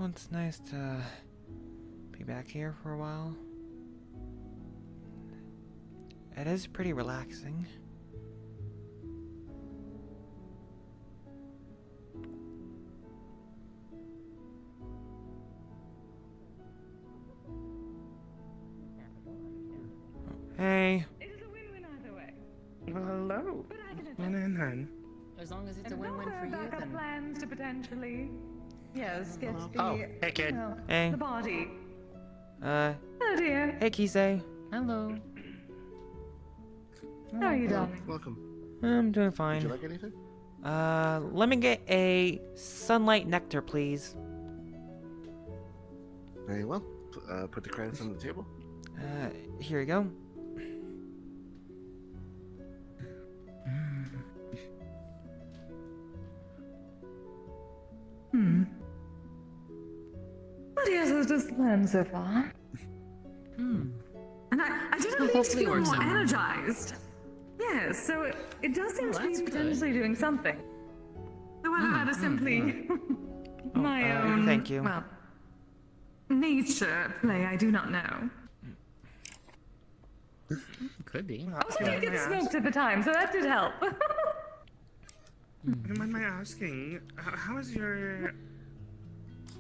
Well, it's nice to be back here for a while. It is pretty relaxing. Hey. It is a win-win either way. Well, hello. But I can Win admit, in then. As long as it's a and win-win not for you, backup then... plans to potentially, yes, get the, Oh, hey kid. well, Hey. the body. Oh dear. hey Kisei. Hello. How are you, darling? Welcome. I'm doing Would fine. you like anything? Let me get a sunlight nectar, please. Very well. Put the credits on the table. Here you go. But yes, it's just planned so far. And I did at least hopefully feel works more out. energized. Yes, so it does seem to that's be good. potentially doing something. So whether that is simply my own, thank you. well, nature at play, I do not know. Could be. I also did get smoked at the time, so that did help. Don't mind my asking, how is your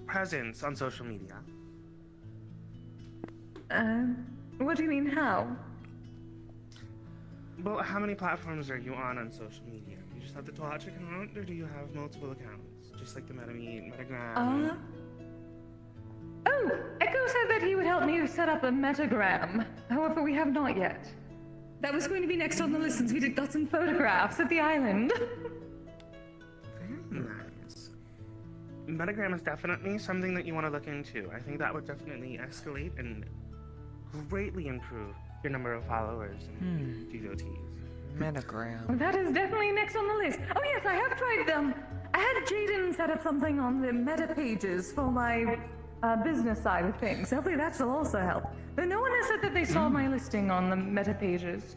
presence on social media? What do you mean, how? Well, how many platforms are you on social media? You just have the Twitch account, or do you have multiple accounts? Just like the MetaMeet, Metagram? Oh, Echo said that he would help me set up a metagram. However, we have not yet. That was going to be next on the list since we got some photographs at the island. Very nice. Metagram is definitely something that you want to look into. I think that would definitely escalate and greatly improve your number of followers and devotees. Metagram. Well, that is definitely next on the list. Oh yes, I have tried them. I had Jaden set up something on the meta pages for my business side of things. Hopefully that shall also help. Though no one has said that they saw my listing on the meta pages.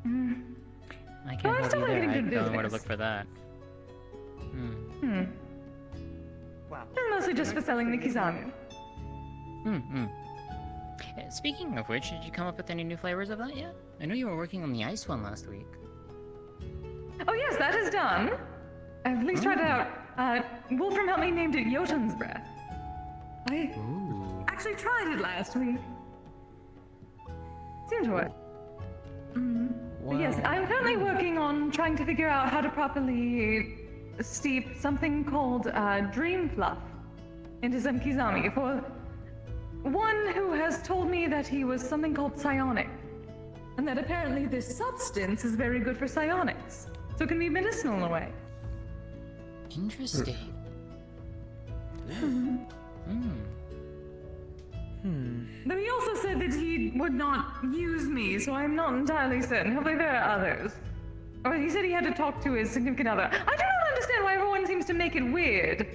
I Oh, can't I'm help still you there. getting I good don't know where to business. look for that. Wow. And mostly just for selling the Kizamu. Speaking of which, did you come up with any new flavors of that yet? I know you were working on the ice one last week. Oh yes, that is done. I've at least tried it out. Wolfram helped me named it Jotun's Breath. I actually tried it last week. Seemed to work. But yes, I'm currently working on trying to figure out how to properly steep something called Dream Fluff into some Kizami for one who has told me that he was something called psionic. And that apparently this substance is very good for psionics. So it can be medicinal in a way. Interesting. Though he also said that he would not use me, so I'm not entirely certain. Hopefully there are others. Or he said he had to talk to his significant other. I do not understand why everyone seems to make it weird.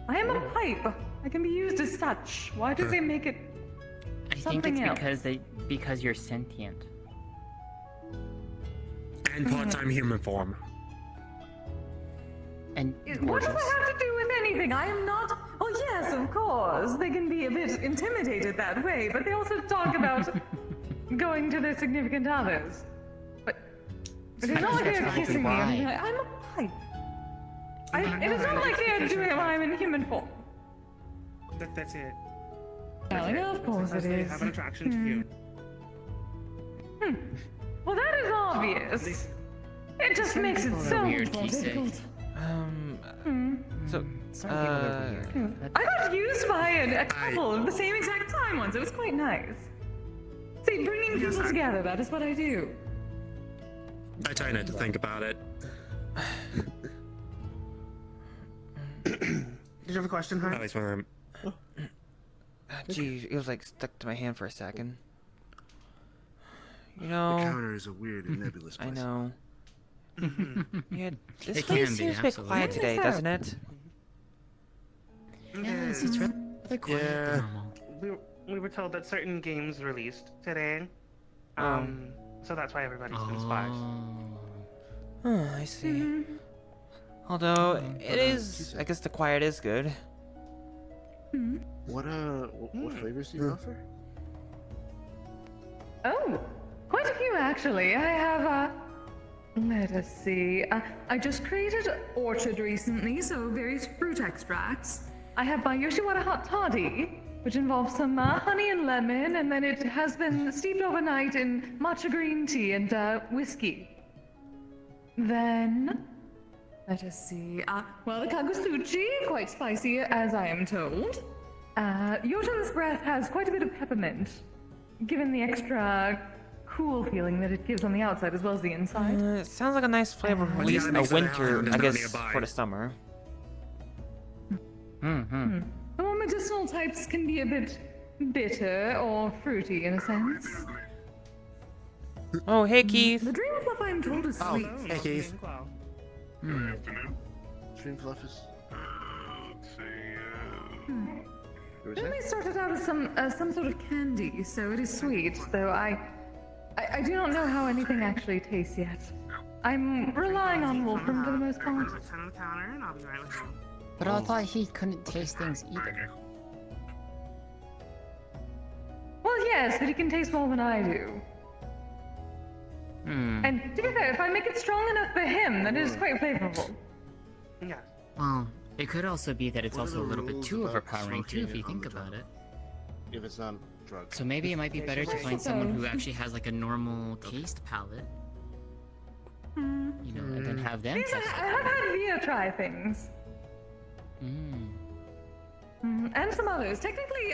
I am a pipe. I can be used as such. Why do they make it I think something it's else? because you're sentient. And part-time human form. And What does gorgeous. that have to do with anything? I am not. Oh, yes, of course. They can be a bit intimidated that way, but they also talk about going to their significant others. But it's not like that's they're probably kissing me. why. I'm a pipe. It is not like they're doing it when I'm in human form. That's it. Darling, of course it They is. have an attraction to you. Well, that is obvious. It just makes it so weird, much more Kisei. difficult. So, Sorry, people over here. I got used by a couple at the same exact time once. It was quite nice. See, bringing people together, that is what I do. I try not to think about it. Did you have a question, At huh? least when I'm... Gee, it was like stuck to my hand for a second. You The know, counter is a weird and nebulous place. I know. Yeah, this It place can be, seems a bit absolutely. quiet today, doesn't it? Yes, it's rather quiet Yeah. than normal. We were told that certain games released today. So that's why everybody's been sparse. Oh, I see. Although it is, I guess the quiet is good. What flavors do you offer? Oh, quite a few actually. I have let us see. I just created orchard recently, so various fruit extracts. I have my Yoshiwara hot toddy, which involves some honey and lemon, and then it has been steeped overnight in matcha green tea and whiskey. Then, let us see. Well, the kagusuchi, quite spicy, as I am told. Yota's breath has quite a bit of peppermint, given the extra cool feeling that it gives on the outside as well as the inside. It sounds like a nice flavor for at least gotta a mix it with winter, Hellhound, I it's not guess, nearby. for the summer. Mm-hmm. The more medicinal types can be a bit bitter or fruity in a sense. Oh, hey Keith. The dream fluff I am told is sweet. Hey, Keith. Inkwell. Stream fluff is. You were It saying? only started out as some sort of candy, so it is sweet, though I do not know how anything actually tastes yet. I'm relying on Wolfram for the most part. Put on the counter, and I'll be right with you. But I thought he couldn't taste things either. Well, yes, but he can taste more than I do. And to be fair, if I make it strong enough for him, then it is quite flavorful. Yes. Well, it could also be that it's What are also a the little bit rules too about overpowering too, if smoking you on think the about job? it. If it's not drugs. So maybe it might be better to I find someone who suppose. actually has like a normal taste palette. You know, and then have them Yes, I test it. have had Via try things. And some others. Technically,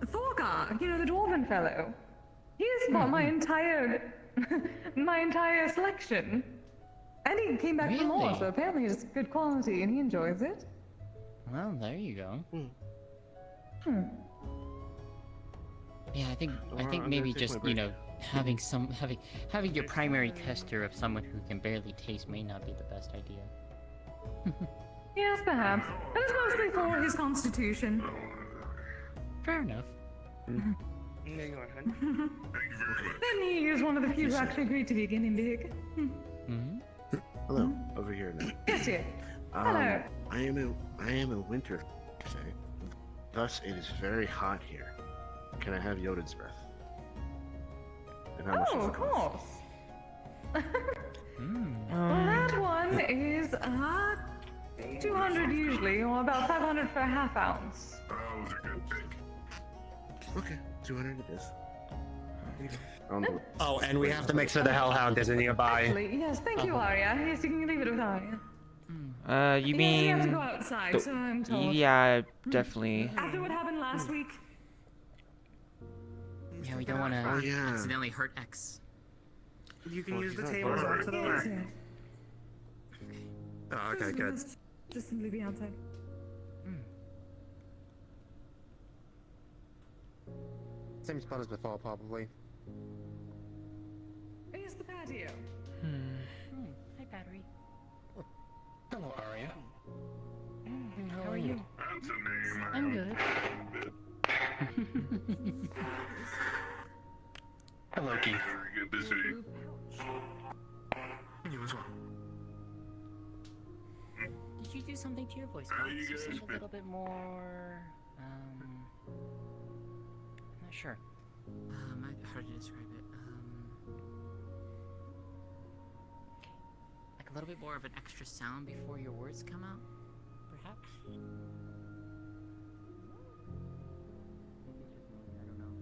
Thorgar, you know, the dwarven fellow. He has bought my entire selection. And he came back for more, Really? so apparently it's good quality and he enjoys it. Well, there you go. Yeah, I think I'm gonna maybe take just my break. having your primary tester of someone who can barely taste may not be the best idea. Yes, perhaps. But it's mostly for his constitution. Fair enough. There you are, hun. Then he is one of the few who actually agreed to be a guinea pig. Hello, over here now. Yes, dear. Hello. I am in winter, say. Thus, it is very hot here. Can I have Yoda's breath? And how much Oh, does of it cost? course. Well, that one is 200 usually, or about 500 for a half ounce. Okay, 200 it is. Here you go. Oh, and we have to make sure the Hellhound isn't nearby. Actually, yes, thank you, Arya. Yes, you can leave it with Arya. You Yes, we have to mean... go outside, so I'm told. Yeah, definitely. After what happened last week. Yeah, we don't want to Oh, yeah. accidentally hurt X. You can Oh, use he's the not tables far. off to the Yes, left. yes. Oh, okay, good. Just simply be outside. Same spot as before, probably. Here's the patio. Hi, Battery. Hello, Arya. How are you? I'm good. Hello, Keith. You as well. Did you do something to your voice box? You seemed a little bit more, I'm not sure. How to describe it? Like a little bit more of an extra sound before your words come out, perhaps? I don't know.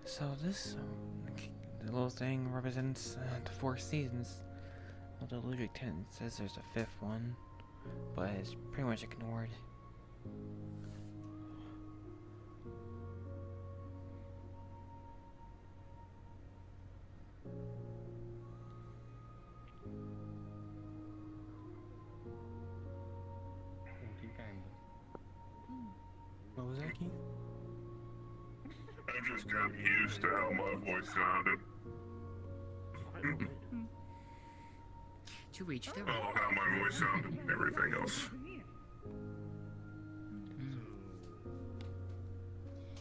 So this the little thing represents the 4 seasons. Well, the Ludwig tenant says there's a 5th one, but it's pretty much ignored. was that, Keith? I've just gotten used to how my voice sounded. To reach the Oh, how my voice sounded and everything else.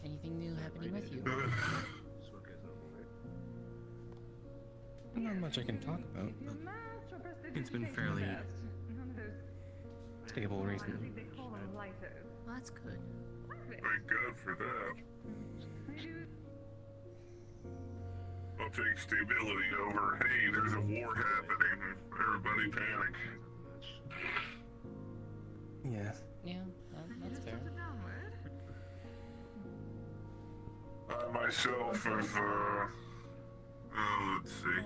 Anything new happening with you? Not much I can talk about, but it's been fairly stable recently. Well, that's good. Thank God for that. I'll take stability over, hey, there's a war happening. Everybody panic. Yes. Yeah, that's fair. I myself have, let's see.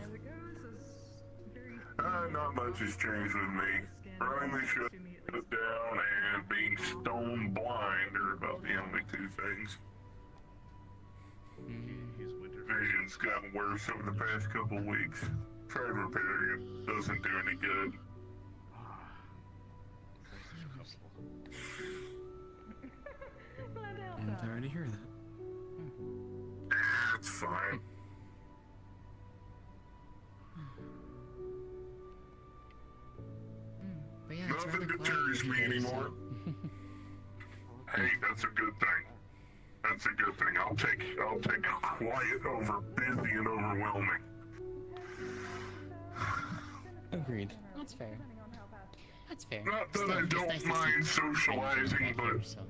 Not much has changed with me. Running the show down and being stone blind are about the only two things. Vision's gotten worse over the past couple weeks. Tried repairing it, doesn't do any good. I'm sorry to hear that. It's fine. But yeah, it's Nothing rather quiet deters me here, so- anymore. Hey, that's a good thing. That's a good thing. I'll take quiet over busy and overwhelming. Agreed. That's fair. That's fair. Not that Still, I it's don't nice to see mind friends socializing, around but here, so.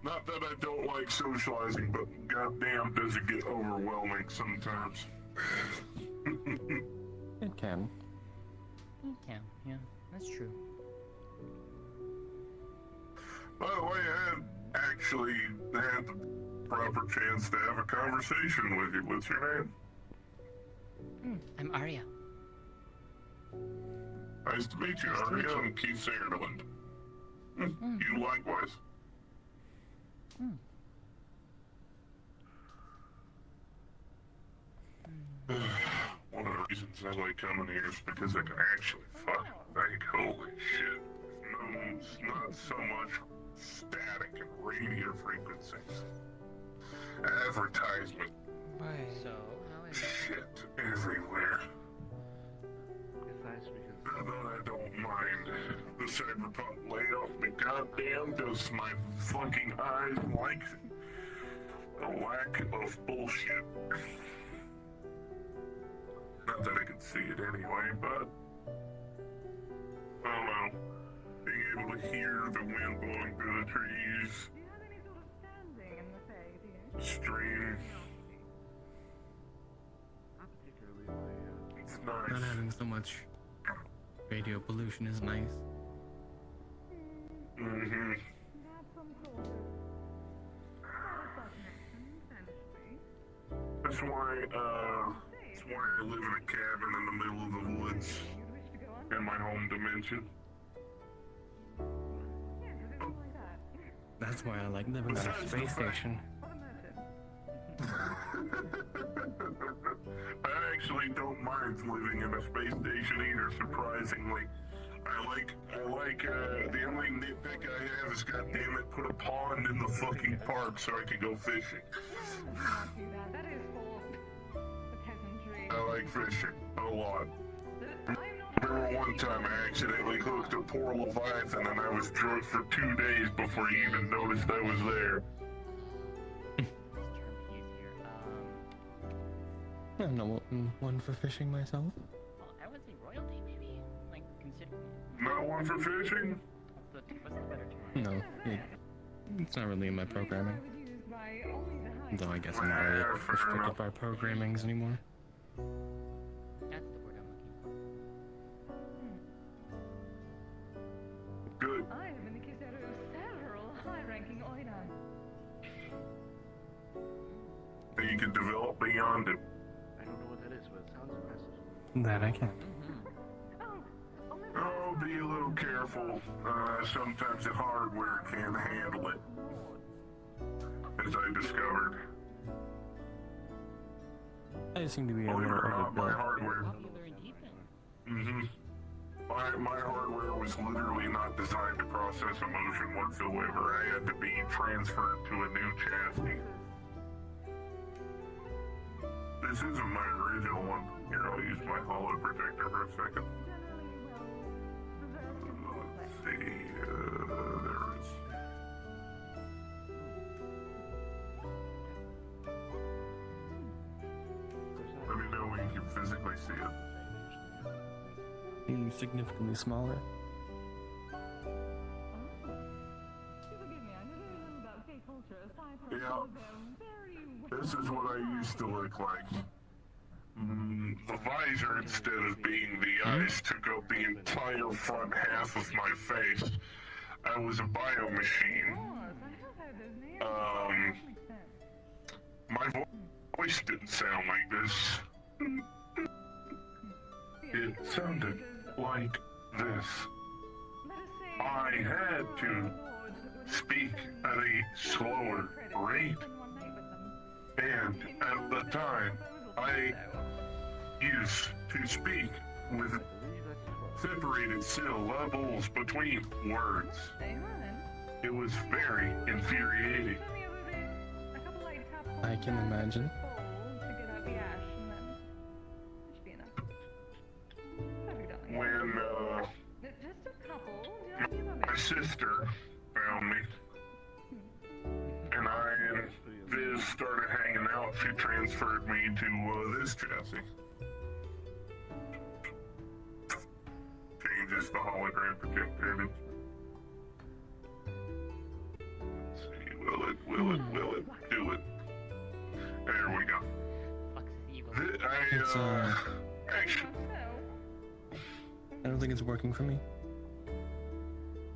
Not that I don't like socializing, but goddamn does it get overwhelming sometimes. It can. Yeah, that's true. By the way, I had actually had the proper chance to have a conversation with you. What's your name? I'm Arya. Nice to meet you, Arya. I'm Keith Sanderland. You likewise. One of the reasons I like coming here is because I can actually fucking think. Holy shit. No, it's not so much static and radio frequencies. Advertisement. So, how is it? Shit everywhere. And then I don't mind the cyberpunk layout, but goddamn does my fucking eyes like the lack of bullshit. Not that I can see it anyway, but I don't know. Being able to hear the wind blowing through the trees, Do you have any sort of standing in the Fae, do you? stream. It's Not nice. having so much radio pollution is nice. Mm-hmm. Have some sort of bug connection, essentially. That's why I live in a cabin in the middle of the woods You'd wish to go on? in my home dimension. Yeah, does it look like that? That's why I like living on a space station. What a motive. I actually don't mind living in a space station either, surprisingly. I like, the only nitpick I have is, goddammit, put a pond in the fucking park so I can go fishing. Do not do that. That is for the peasantry. I like fishing a lot. I'm not Remember one time I accidentally hooked a poor Leviathan and I was drunk for 2 days before you even noticed I was there. I'm not one for fishing myself. Well, I would say royalty, maybe. Like, considering. Not one for fishing? What's the better term? No, it's not really in my programming. I was used by only the high. Though I guess I'm not really Yeah, fair restricted enough. by programmings anymore. That's the word I'm looking for. Good. I have been accused of several high-ranking oida. You can develop beyond it. I don't know what that is, but it sounds impressive. That I can. Oh, be a little careful. Sometimes the hardware can't handle it. As I discovered. I seem to be a Believe it little or not, my overbuilt. hardware. Popular indeed then. Mm-hmm. My hardware was literally not designed to process emotion whatsoever. I had to be transferred to a new chassis. This isn't my original one. Here, I'll use my holo protector for a second. Let's see. There it is. Let me know when you can physically see it. Significantly smaller. Yeah. This is what I used to look like. The visor, instead of being the eyes, took up the entire front half of my face. I was a biomachine. My voice didn't sound like this. It sounded like this. I had to speak at a slower rate. And at the time, I used to speak with separated syllables between words. It was very infuriating. I can imagine. When my sister found me, and I and Viz started hanging out, she transferred me to this chassis. Changes the hologram protector. Let's see, will it do it? There we go. Actually, I don't think it's working for me.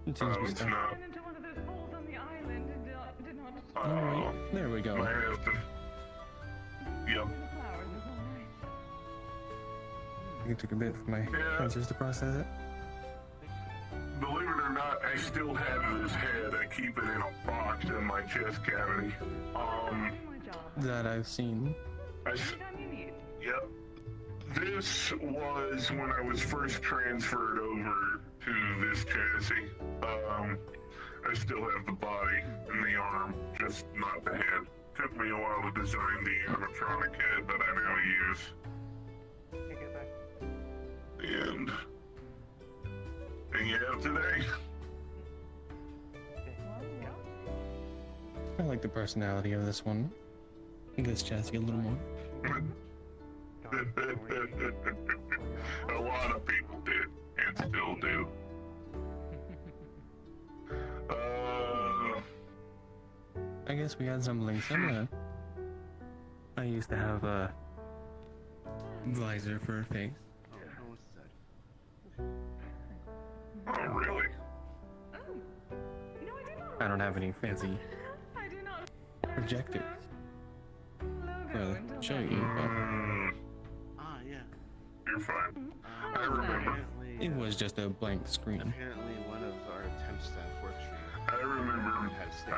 It seems to be it's stuck. not. Alright, there we go. I have to. Yep. It took a bit for my Yeah. sensors to process it. Believe it or not, I still have this head. I keep it in a box in my chest cavity. That I've seen. Yep. This was when I was first transferred over to this chassis. I still have the body and the arm, just not the head. Took me a while to design the animatronic head that I now use. And you have today. I like the personality of this one. This chassis a little more. A lot of people did, and still do. I guess we had something similar. I used to have a visor for a face. Oh, really? I don't have any fancy projectors to show you, but Yeah. You're fine. I remember. it was just a blank screen. Apparently, one of our temp staff works for you. I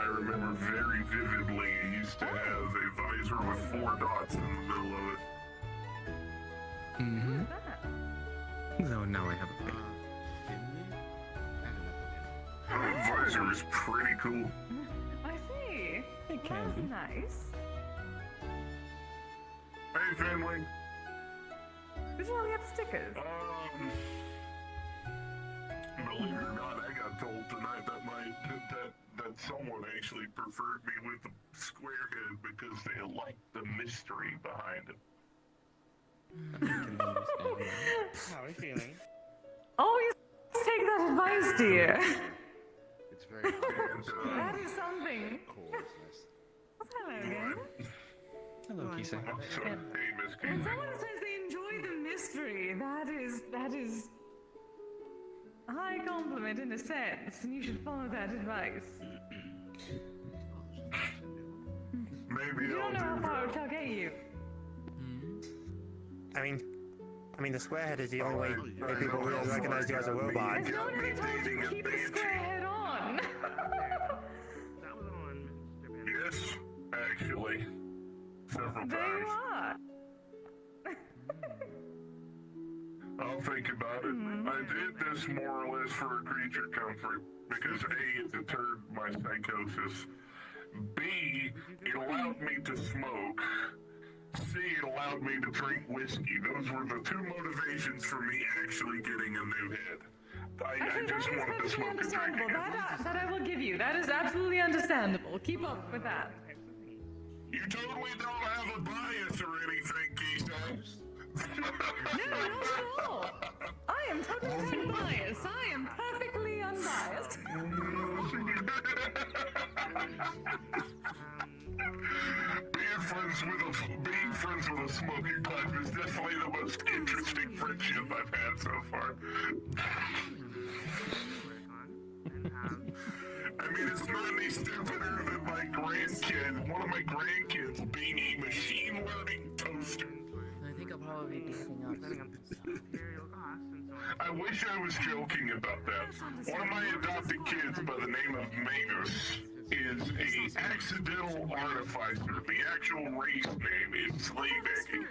remember very vividly. It used to have a visor with 4 dots in the middle of it. Mm-hmm. So now I have a face. That visor is pretty cool. I see. It can That's be. nice. Hey, Finley. This is why we have stickers. Believe it or not, I got told tonight that someone actually preferred me with the square head because they liked the mystery behind it. How are you feeling? Always take that advice, dear. It's very cool. That is something. Cool, isn't it? Hello again. Hello, Kisa. Hey, Miss When Keating. someone says they enjoy the mystery, that is a high compliment in a sense, and you should follow that advice. Maybe You I'll don't know how do far that. it'll get you. I mean, the square head is the only way people will recognize you as a robot. Has no one ever told you to keep the square head on? That was on Mr. Banner. Yes, actually. Several There you times. are. I'll think about it. I did this more or less for a creature comfort because A, it deterred my psychosis. B, it allowed me to smoke. C, it allowed me to drink whiskey. Those were the two motivations for me actually getting a new head. I just wanted to smoke and drink again. That I will give you. That is absolutely understandable. Keep up with that. You totally don't have a bias or anything, Keisha. No, not at all. I am totally unbiased. I am perfectly unbiased. Being friends with a smoking pipe is definitely the most interesting friendship I've had so far. I mean, it's not any stupider than one of my grandkids being a machine learning toaster. I think I'll probably be picking up. I wish I was joking about that. One of my adopted kids by the name of Magus is a accidental artificer. The actual race name is Slayback.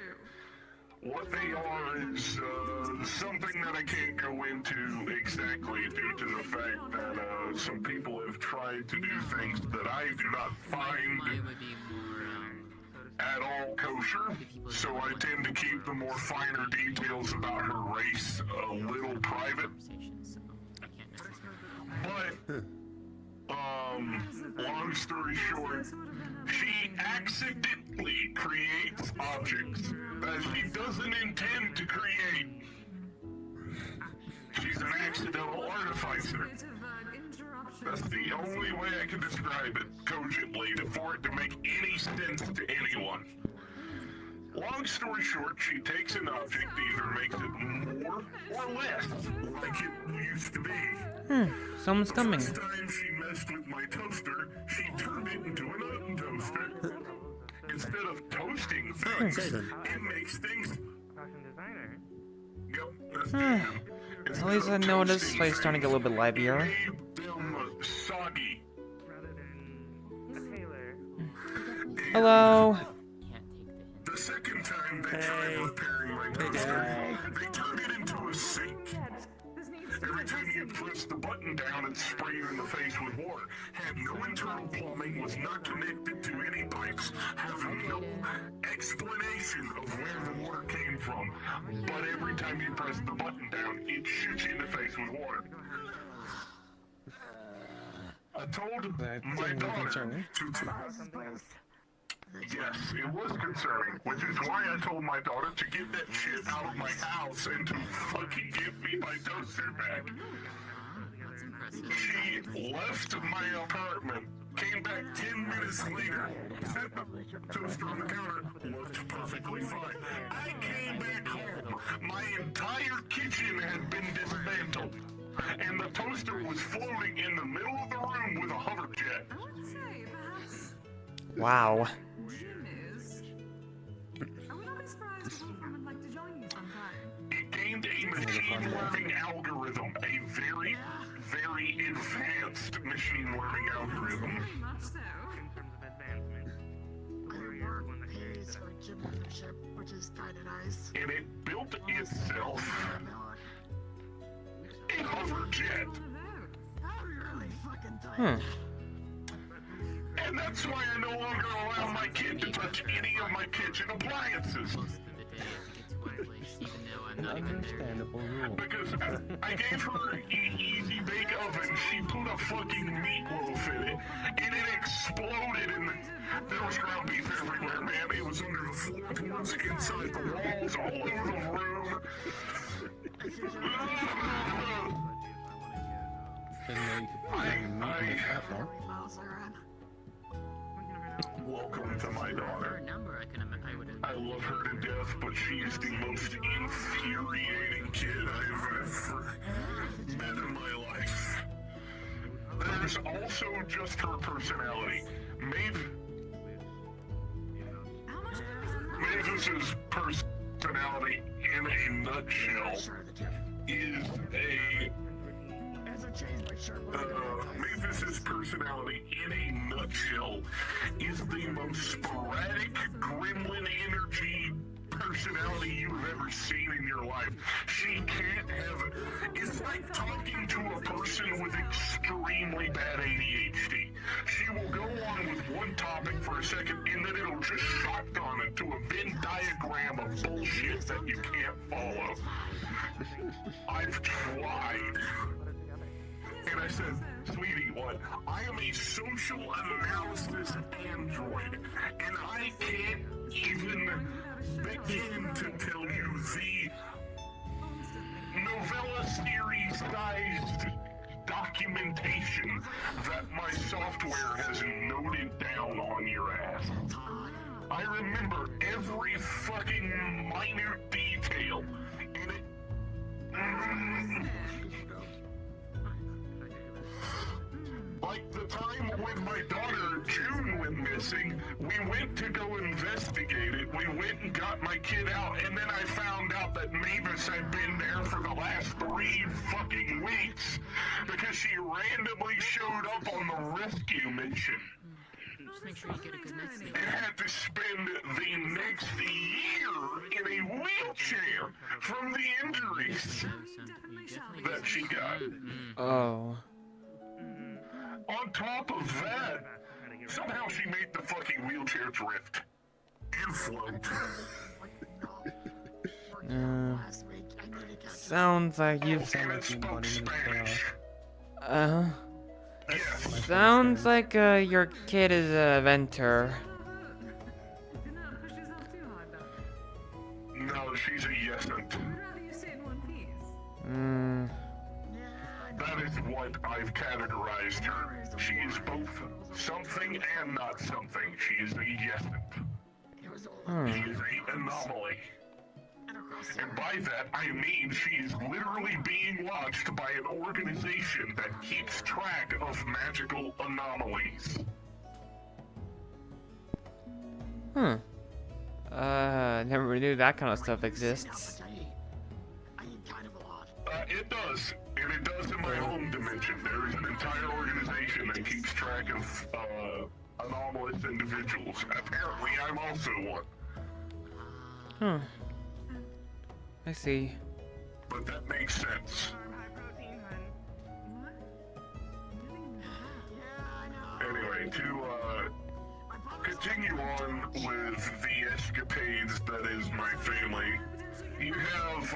What they are is something that I can't go into exactly due to the fact that some people have tried to do things that I do not find at all kosher, so I tend to keep the more finer details about her race a little private. But, long story short, she accidentally creates objects that she doesn't intend to create. She's an accidental artificer. That's the only way I can describe it cogently for it to make any sense to anyone. Long story short, she takes an object, either makes it more or less like it used to be. Someone's coming. The first time she messed with my toaster, she turned it into an oven toaster. Instead of toasting things, it makes things. Yep, that's the At least I noticed this place starting to get a little bit livelier. Soggy. Hello. The second time they tried repairing my toaster, they turned it into a sink. Every time you press the button down and spray you in the face with water. Had no internal plumbing, was not connected to any pipes, having no explanation of where the water came from. But every time you press the button down, it shoots you in the face with water. I told my daughter to yes, it was concerning, which is why I told my daughter to get that shit out of my house and to fucking give me my toaster back. She left my apartment, came back 10 minutes later, set the toaster on the counter, looked perfectly fine. I came back home, my entire kitchen had been dismantled, and the toaster was floating in the middle of the room with a hover jet. Wow. It gained a machine learning algorithm, a very, very advanced machine learning algorithm. And it built itself a hover jet. And that's why I no longer allow my kid to touch any of my kitchen appliances. Understandable rule. Because I gave her an easy bake oven, she put a fucking meatloaf in it, and it exploded in the... There was ground beef everywhere, man. It was under the floorboards, inside the walls, all over the room. Didn't know you could put meat in that far. Welcome to my daughter. I love her to death, but she is the most infuriating kid I've ever met in my life. There's also just her personality. Mavis's personality in a nutshell is Mavis's personality in a nutshell is the most sporadic gremlin energy personality you've ever seen in your life. she can't have it. It's like talking to a person with extremely bad ADHD. She will go on with one topic for a second, and then it'll just shotgun into a Venn diagram of bullshit that you can't follow. I've tried. And I said, sweetie, what? I am a social analysis android, and I can't even begin to tell you the novella series-sized documentation that my software has noted down on your ass. I remember every fucking minute detail, and it... Like the time when my daughter June went missing, we went to go investigate it. We went and got my kid out, and then I found out that Mavis had been there for the last 3 fucking weeks because she randomly showed up on the rescue mission. Just make sure you get a good night's sleep. And had to spend the next year in a wheelchair from the injuries that she got. Oh. On top of that, somehow she made the fucking wheelchair drift and float. Sounds like you've... And it spoke Spanish. Yes. Sounds like your kid is a inventor. No, she's a yesant. That is what I've categorized her. She is both something and not something. She is a yesant. She is an anomaly. And by that, I mean she is literally being watched by an organization that keeps track of magical anomalies. Never knew that kind of stuff exists. It does. And it does in my home dimension. There is an entire organization that keeps track of anomalous individuals. Apparently, I'm also one. I see. But that makes sense. Anyway, to continue on with the escapades that is my family, you have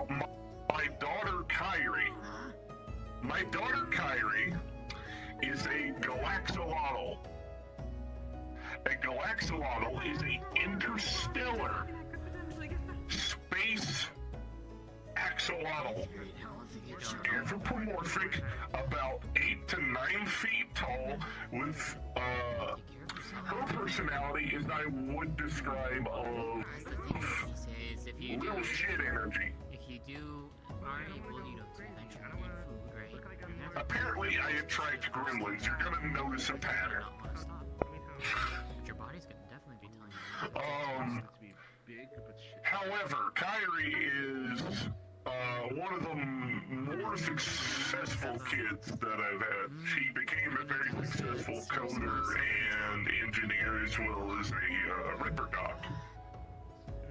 my daughter Kyrie. My daughter Kyrie is a galaxolotl. A galaxolotl is an interstellar space axolotl. Anthropomorphic, about 8 to 9 feet tall, with her personality is I would describe of real shit energy. If you are able, to eventually eat food, right? Apparently, I attract gremlins. You're gonna notice a pattern. Your body's gonna definitely be telling you. However, Kyrie is one of the more successful kids that I've had. She became a very successful coder and engineer, as well as a ripper doc.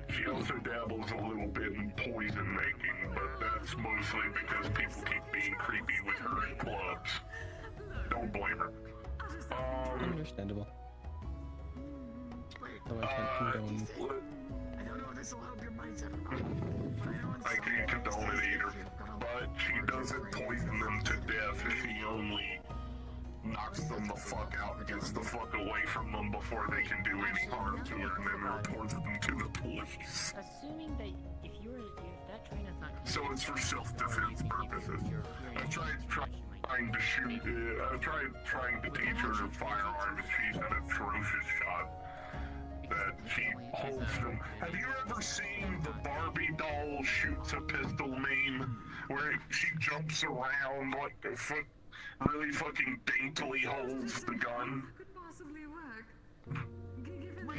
She also dabbles a little bit in poison making, but that's mostly because people keep being creepy with her in clubs. Don't blame her. Understandable. Though I can't condone. I can't condone it either, but she doesn't poison them to death. She only knocks them the fuck out, gets the fuck away from them before they can do any harm to her, and then reports them to the police. Assuming that if that train of thought... So it's for self-defense purposes. I've tried trying to shoot, I've tried trying to teach her a firearm, and she's an atrocious shot. That she holds them. Have you ever seen the Barbie doll shoots a pistol meme? Where she jumps around like a foot, really fucking daintily holds the gun?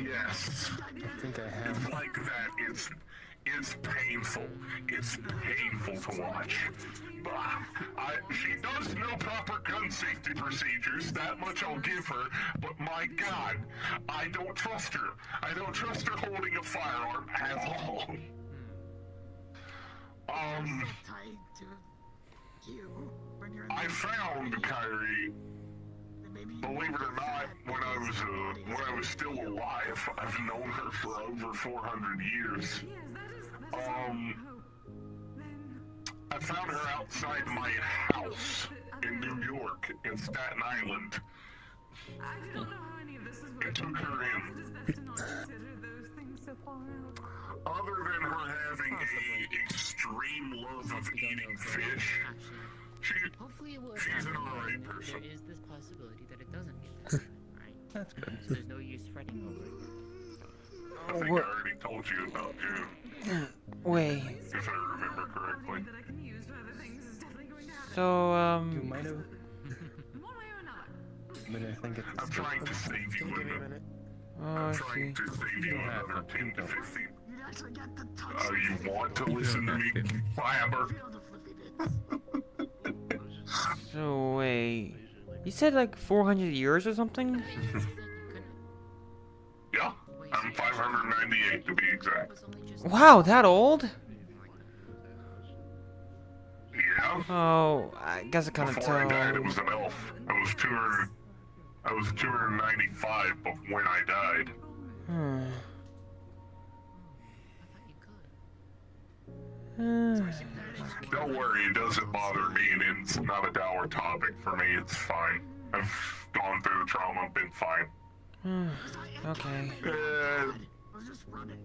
Yes. I think I have. It's like that. It's painful. It's painful to watch. She does know proper gun safety procedures, that much I'll give her, but my god, I don't trust her. I don't trust her holding a firearm at all. tied to you when you're I found Kyrie. Believe it or not, when I was still alive, I've known her for over 400 years. I found her outside my house in New York, in Staten Island, I don't know how any of this is and took her in. best to not consider those things so far out. Other than her having a extreme love of eating fish, Hopefully it will she's an happen, alright but person. there is this possibility that it doesn't get that way, right? That's good. So there's no use fretting over it. I think I already told you about June, Wait. if I remember correctly. That I can use for other things is definitely going to happen. So, You might have, One way or another. but I think it's. I'm trying to save you, Can you give me a Linda. minute? oh, I'm I see. trying to save you another 10 to 15. you'd actually get the touch You want to listen to me, Flabber? feel the flippy bits. So, wait. You said like 400 years or something? Yeah, I'm 598 to be exact. Wow, that old? Yeah. Oh, I guess I kind of Before I died, it tell. was an elf. I was 295 but when I died. Hmm. Don't worry, it doesn't bother me, and it's not a dour topic for me. It's fine. I've gone through the trauma, been fine. Okay. Uh, I was just running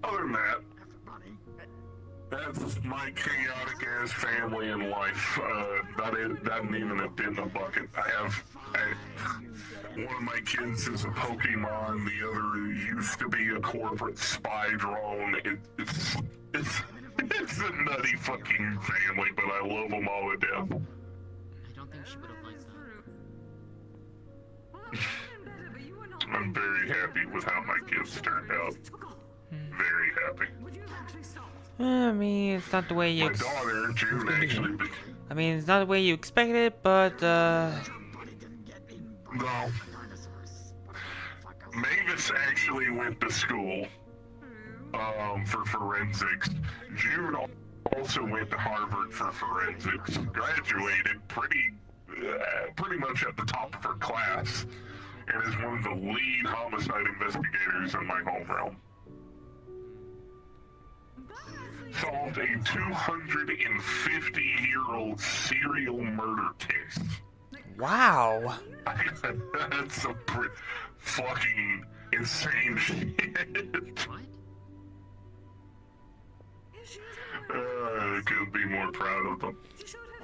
other than that, after money. that's my chaotic ass family and life. That ain't even a dent in the bucket. One of my kids is a Pokemon. The other used to be a corporate spy drone. It's a nutty fucking family, but I love them all to death. I don't think she would have liked that. I'm very happy with how my kids turned out. Very happy. I mean, it's not the way you. My daughter, June, actually. I mean, it's not the way you expected it, but No. Mavis actually went to school for forensics. June also went to Harvard for forensics. Graduated pretty much at the top of her class, and is one of the lead homicide investigators in my home realm. Solved a 250-year-old serial murder case. wow. That's some fucking insane shit. What? I couldn't be more proud of them.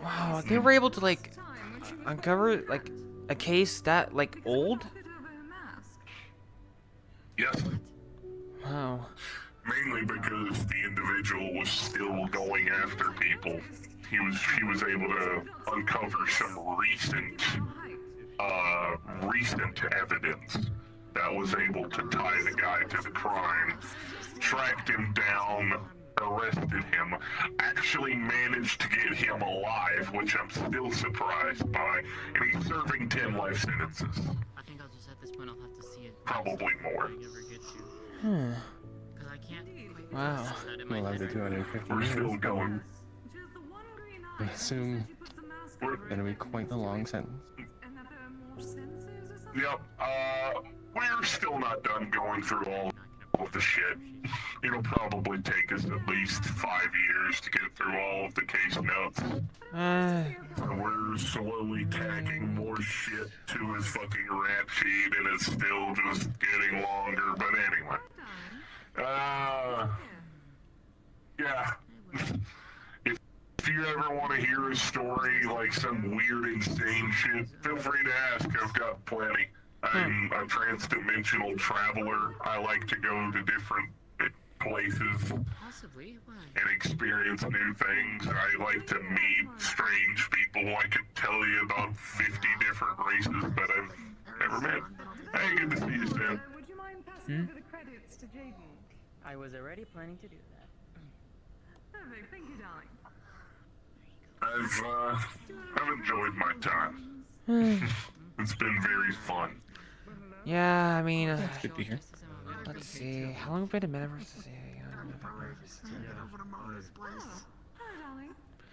Wow, they were able to like uncover like a case that like old. Yes, Wow. mainly because the individual was still going after people. He was able to uncover some recent evidence that was able to tie the guy to the crime, tracked him down, arrested him, actually managed to get him alive, which I'm still surprised by, and he's serving 10 life sentences. I think I'll just at this point I'll have to see it. Probably more. I never get to. Hmm. Because I can't. Wow. process that in my Well, after head. 250 We're years, still going. I assume that'll be quite the long sentence. Yep, we're still not done going through all of the shit. It'll probably take us at least 5 years to get through all of the case notes. And we're slowly tacking more shit to his fucking rap sheet, and it's still just getting longer. But anyway, yeah. If you ever want to hear a story like some weird, insane shit, feel free to ask. I've got plenty. I'm a trans-dimensional traveler. I like to go to different places Possibly. Why? and experience new things. I like to meet strange people. I could tell you about 50 different races that I've never met. Hey, good to see you, Sam. Would you mind passing over the credits to Jaden? I was already planning to do that. Perfect, thank you, darling. I've enjoyed my time. It's been very fun. Yeah, I mean, Good to hear. let's see. How long have we been in Metaverse? Over to Mona's place.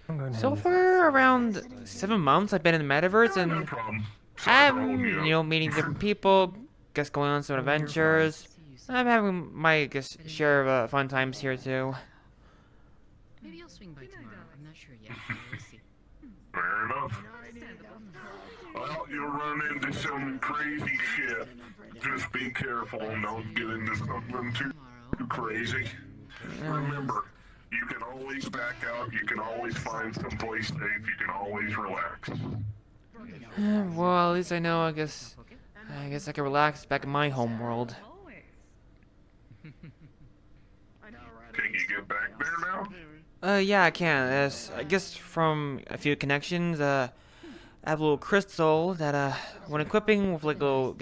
I'm going to So hand this- far, around 7 months I've been in the metaverse, No and problem. Sorry for holding you up. meeting different people, guess going on some adventures. I'm having my, guess, share of fun times here too. Maybe I'll swing by tomorrow. I'm not sure yet. We'll see. Fair enough. Well, you'll run into some crazy shit. Just be careful and don't get into something too crazy. Remember, you can always back out, you can always find someplace safe, you can always relax. Well, at least I know, I guess I can relax back in my home world. Can you get back there now? Yeah, I can. I guess from a few connections, I have a little crystal that, when equipping with like a little,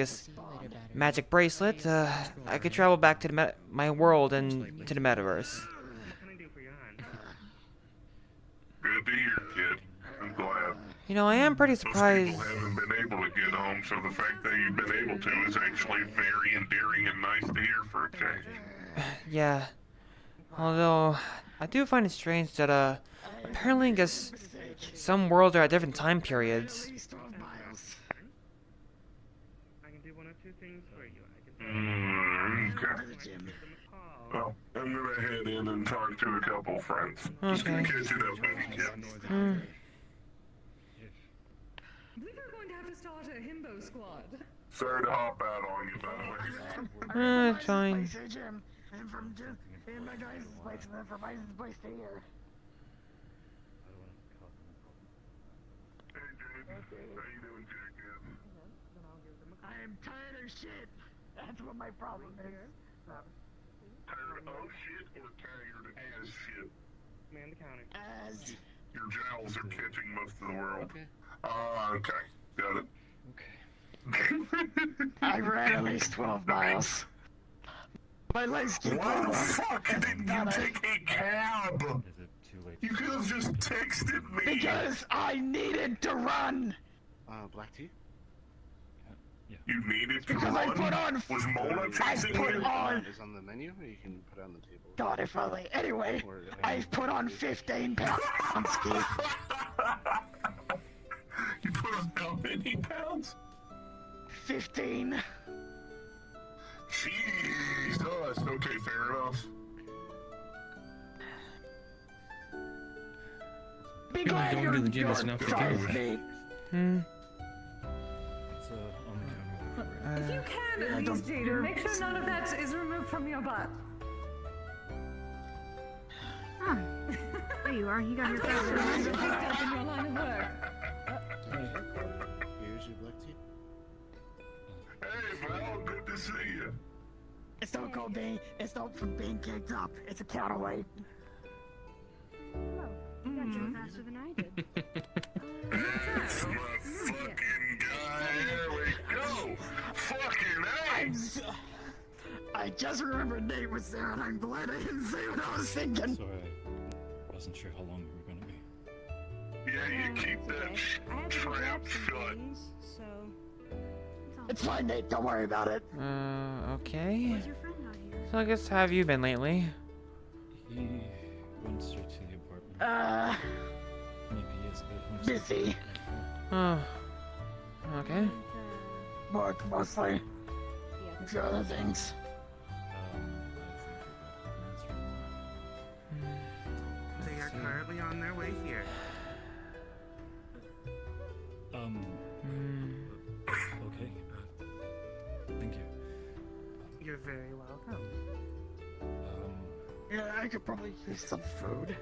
magic bracelet, I could travel back to my world and to the metaverse. What can I do for you, hon? Good to hear, kid. I'm glad. You know, I am pretty Most surprised. people haven't been able to get home, so the fact that you've been able to is actually very endearing and nice to hear for a change. Yeah. Although, I do find it strange that, apparently, I guess, some worlds are at different time periods. I can do one or two things for you. I can Okay. Well, I'm gonna head in and talk to a couple friends. Just gonna Okay. catch it up with you, kid. I believe we're going to have to start a himbo squad. Sorry to hop out on you, by the way. It's fine. And from just in my guys' place and then from my place to here. Hey, Jade. How you doing, Jackass? I am tired of shit. That's what my problem is. Tired of shit or tired as shit? man the counter. As Your jowls are catching most of the world. Okay. Okay. Got it. I ran at least 12 miles. My legs keep Why the going. fuck didn't you take a cab? Is it too late? You could have just texted me. Because I needed to run. Black tea? You needed to Because I run? put on. Was Mona I chasing put you? on. Is on the menu, or you can put it on the table. God, if only. Anyway, Or- I've put on 15 pounds, Keith. You put on how many pounds? 15. Jesus. Okay, fair enough. Be People glad going you're to the gym is enough to size do. me. It's on the camera. If you can, at least, Jaden, make sure none of that is removed from your butt. There you are. You got your Stuff in your line of work. Here's your black tea. Hey, Val, good to see you. It's not called being. It's not from being kicked up. It's a counterweight. You got here faster than I did. That's my fucking guy. Here we go. Fucking A. I just remembered Nate was there, and I'm glad I didn't say what I was thinking. Sorry, I wasn't sure how long we were gonna be. Yeah, you keep that I had to go trap grab some shut. things, so. It's fine, Nate. Don't worry about it. Okay. Where's your friend out here? So I guess, how have you been lately? He went straight to the apartment. Maybe it's got home. Busy. Oh. Okay. And, Work mostly. yeah. A few other things. I think I got an answer. They are currently on their way here. Okay. Thank you. You're very welcome. Yeah, I could probably use some food.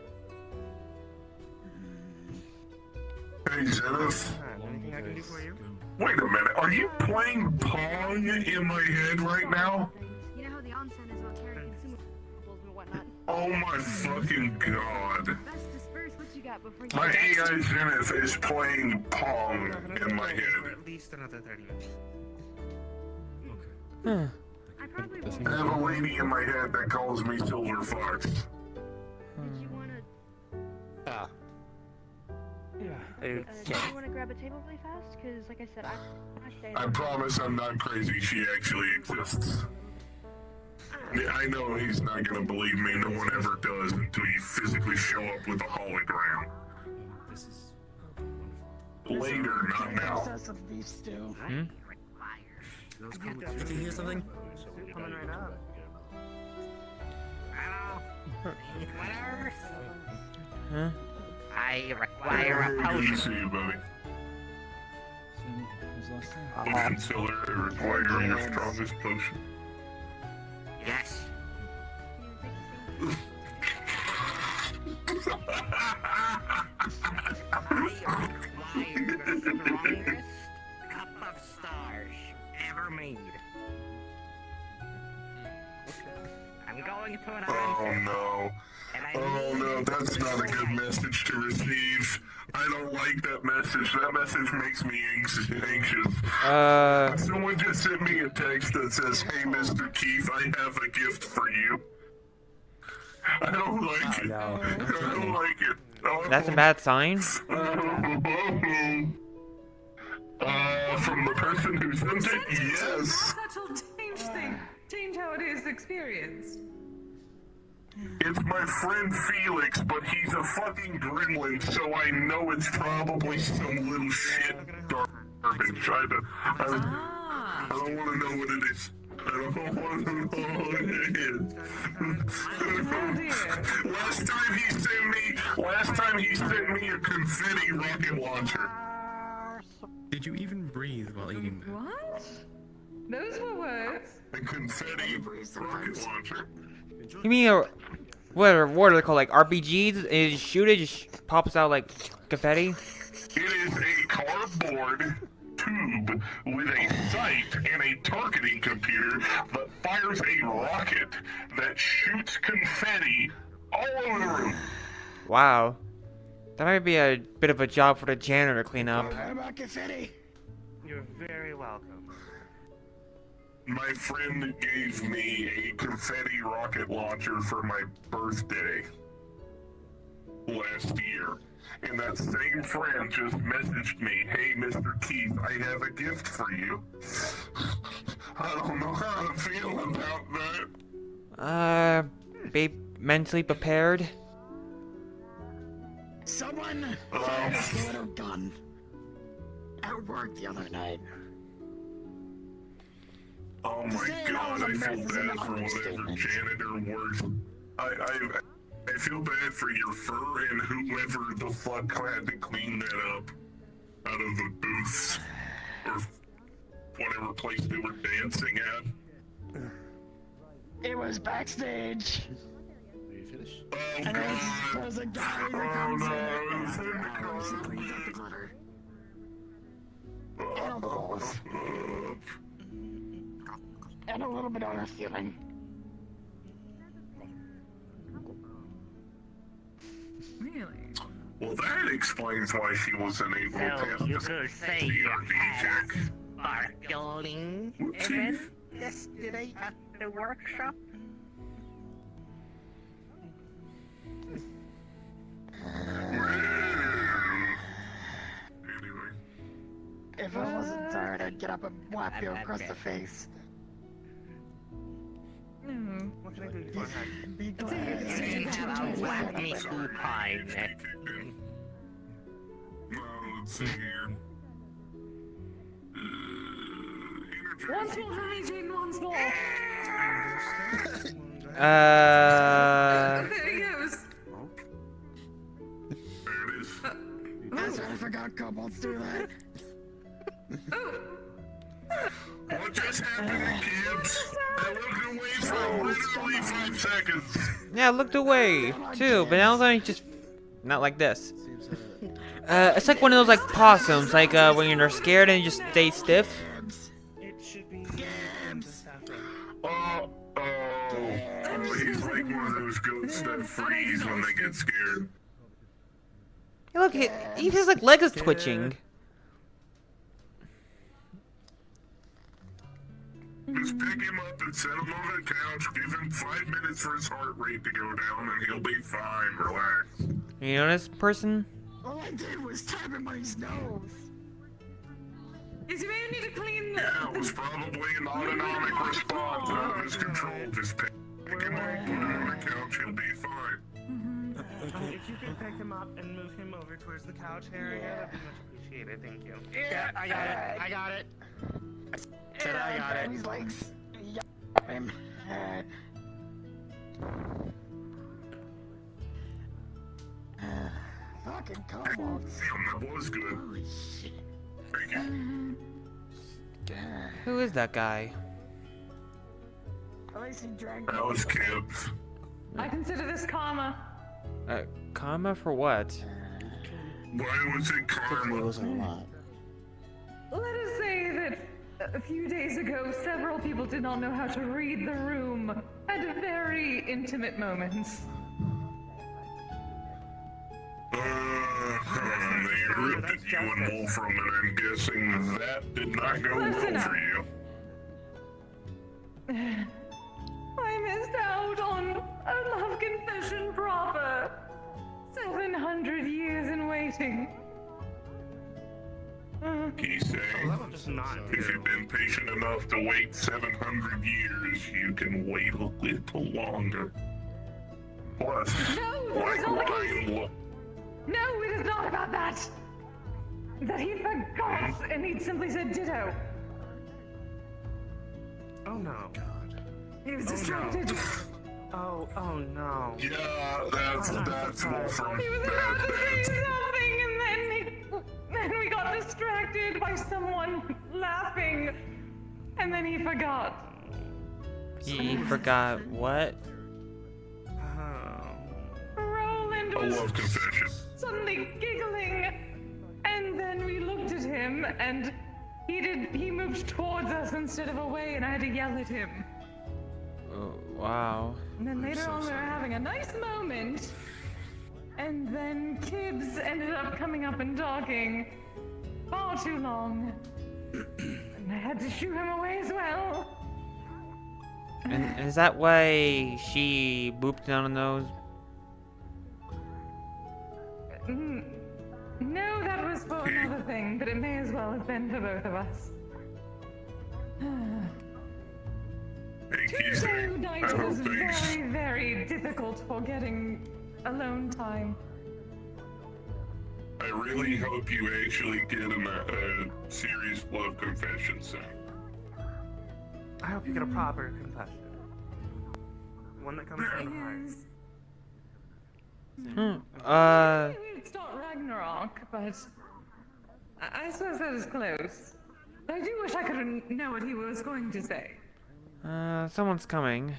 Hey, Zenith. Anything I can do for you? Wait a minute. Are you playing Pong in my head right now? You know how the onsen is about carrying consumables and whatnot. Oh my fucking god. Best disperse what you got before you. My AI Zenith is playing Pong in my For head. at least another 30 minutes. Huh. I probably Does won't. he- I have a lady in my head that calls me Silver Fox. Did you wanna? Do you wanna grab a table really fast? Cause like I said, I stayed. I promise I'm not crazy. She actually exists. Yeah, I know he's not gonna believe me. No one ever does until you physically show up with a hologram. This is Later, not now. Obsessed with beef stew. Hmm? Did you hear something? Coming right up. Huh? I require a Good to potion. see you, buddy. same as last time. Potion seller requiring your strongest potion. Yes. I require the strongest cup of stars ever made. I'm going to an Oh event, no. and I Oh need no, that's not a good message to receive. I don't like that message. That message makes me anxious. Someone just sent me a text that says, "Hey, Mr. Keith, I have a gift for you." I don't like it. No. I don't like it. Oh. That's a bad sign. From the person who sent it, yes. That'll change things. Change how it is experienced. It's my friend Felix, but he's a fucking gremlin, so I know it's probably some little shit garbage. I don't want to know what it is. I don't want to know what it is. Last time he sent me a confetti rocket launcher. Did you even breathe while eating that? What? Those were words. A confetti rocket launcher. You mean what are they called? Like RPGs? And you shoot it, just pops out like confetti? It is a cardboard tube with a sight and a targeting computer that fires a rocket that shoots confetti all over the room. Wow. That might be a bit of a job for the janitor to clean up. What about confetti? You're very welcome. My friend gave me a confetti rocket launcher for my birthday last year. And that same friend just messaged me, "Hey, Mr. Keith, I have a gift for you." I don't know how to feel about that. Be mentally prepared. Someone fired a little gun at work the other night. Oh my god, I feel bad for whatever janitor works. I feel bad for your fur and whoever the fuck had to clean that up out of the booths or whatever place they were dancing at. It was backstage. Are you finished? Oh And god. there's a guy that Oh comes no, in it's in the and hours and cleans up the clutter. And a balls. And a little bit on her ceiling. Really? Well, that explains why she wasn't able to So you pass could the say you CRD had check. a sparkling event yesterday at the workshop. Anyway. If I wasn't tired, I'd get up and whap you across the face. Hmm. What can I do to your head? Be glad. You have a whack me coupon. Let's see here. Once more for me, Jaden, once more. There he goes. There it is. That's right, I forgot kobolds do that. What just happened to Gibbs? I looked away for literally 5 seconds. Yeah, I looked away too, but now it's just not like this. It's like one of those like possums, like when you're scared and you just stay stiff. It should be Oh, he's like one of those goats that freeze when they get scared. Hey, look, he feels like leg is twitching. Just pick him up and set him on the couch, give him 5 minutes for his heart rate to go down, and he'll be fine. Relax. You know this person? All I did was tap him on his nose. Is you may need to clean the... Yeah, it was probably an autonomic response out of his control. Just pick him up, put him on the couch, he'll be fine. If you could pick him up and move him over towards the couch area, that'd be much appreciated. Thank you. Yeah, I got it. I got it. I said I got it. His legs. Yeah. Him. Fucking combos. Damn, that was good. Holy shit. Thank you. Who is that guy? At least he drank. That was Kibbs. I consider this karma. Karma for what? Why was it It karma? wasn't a lot. Let us say that a few days ago, several people did not know how to read the room at very intimate moments. They heard that you and Wolfram, and I'm guessing that did not go Listen well up. for you. I missed out on a love confession proper. 700 years in waiting. He's saying, That'll just not if do. you've been patient enough to wait 700 years, you can wait a little longer. Plus, No, that like is not the case. wine lo- No, it is not about that. That he forgot and he simply said ditto. Oh no. He was Oh, no. distracted. Oh no. Yeah, that's Wolfram. He was about to say something and then we got distracted by someone laughing and then he forgot. He forgot what? Roland A was love confession. suddenly giggling and then we looked at him and he moved towards us instead of away and I had to yell at him. Oh, wow. And then later on we were having a nice moment and then Kibbs ended up coming up and talking far too long. And I had to shoo him away as well. And is that why she booped down on those? No, that was for another thing, but it may as well have been for both of us. Hey, Tuesday Keith, night I hope was things. very, very difficult for getting alone time. I really hope you actually get a serious love confession soon. I hope you get a proper confession. One that comes from the heart. It's not Ragnarok, but I suppose that is close. I do wish I could know what he was going to say. Someone's coming.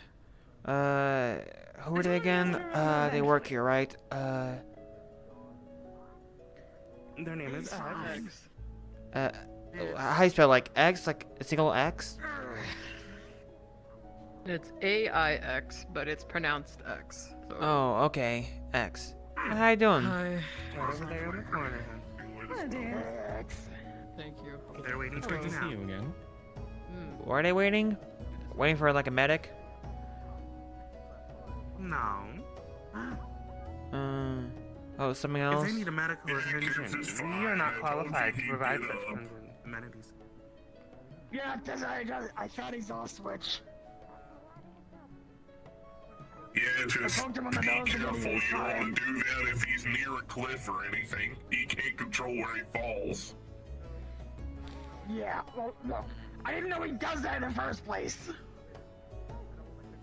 Who are they again? They work here, right? Their name is X. How you spell like X? Like a single X? It's AIX, but it's pronounced X. So. Oh, okay. X. How you doing? Hi. Right over there in the corner. Oh, dear. Thank you. They're waiting It's for great you to see now. you again. Were they waiting? Waiting for like a medic? No. Oh, something If else? they need a medical attention, we are not qualified to provide such amenities. Yeah, I shot his off switch. Yeah, just poked him on be the nose and careful. he was You don't fine. want to do that if he's near a cliff or anything. He can't control where he falls. Yeah, well, look, I didn't know he does that in the first place.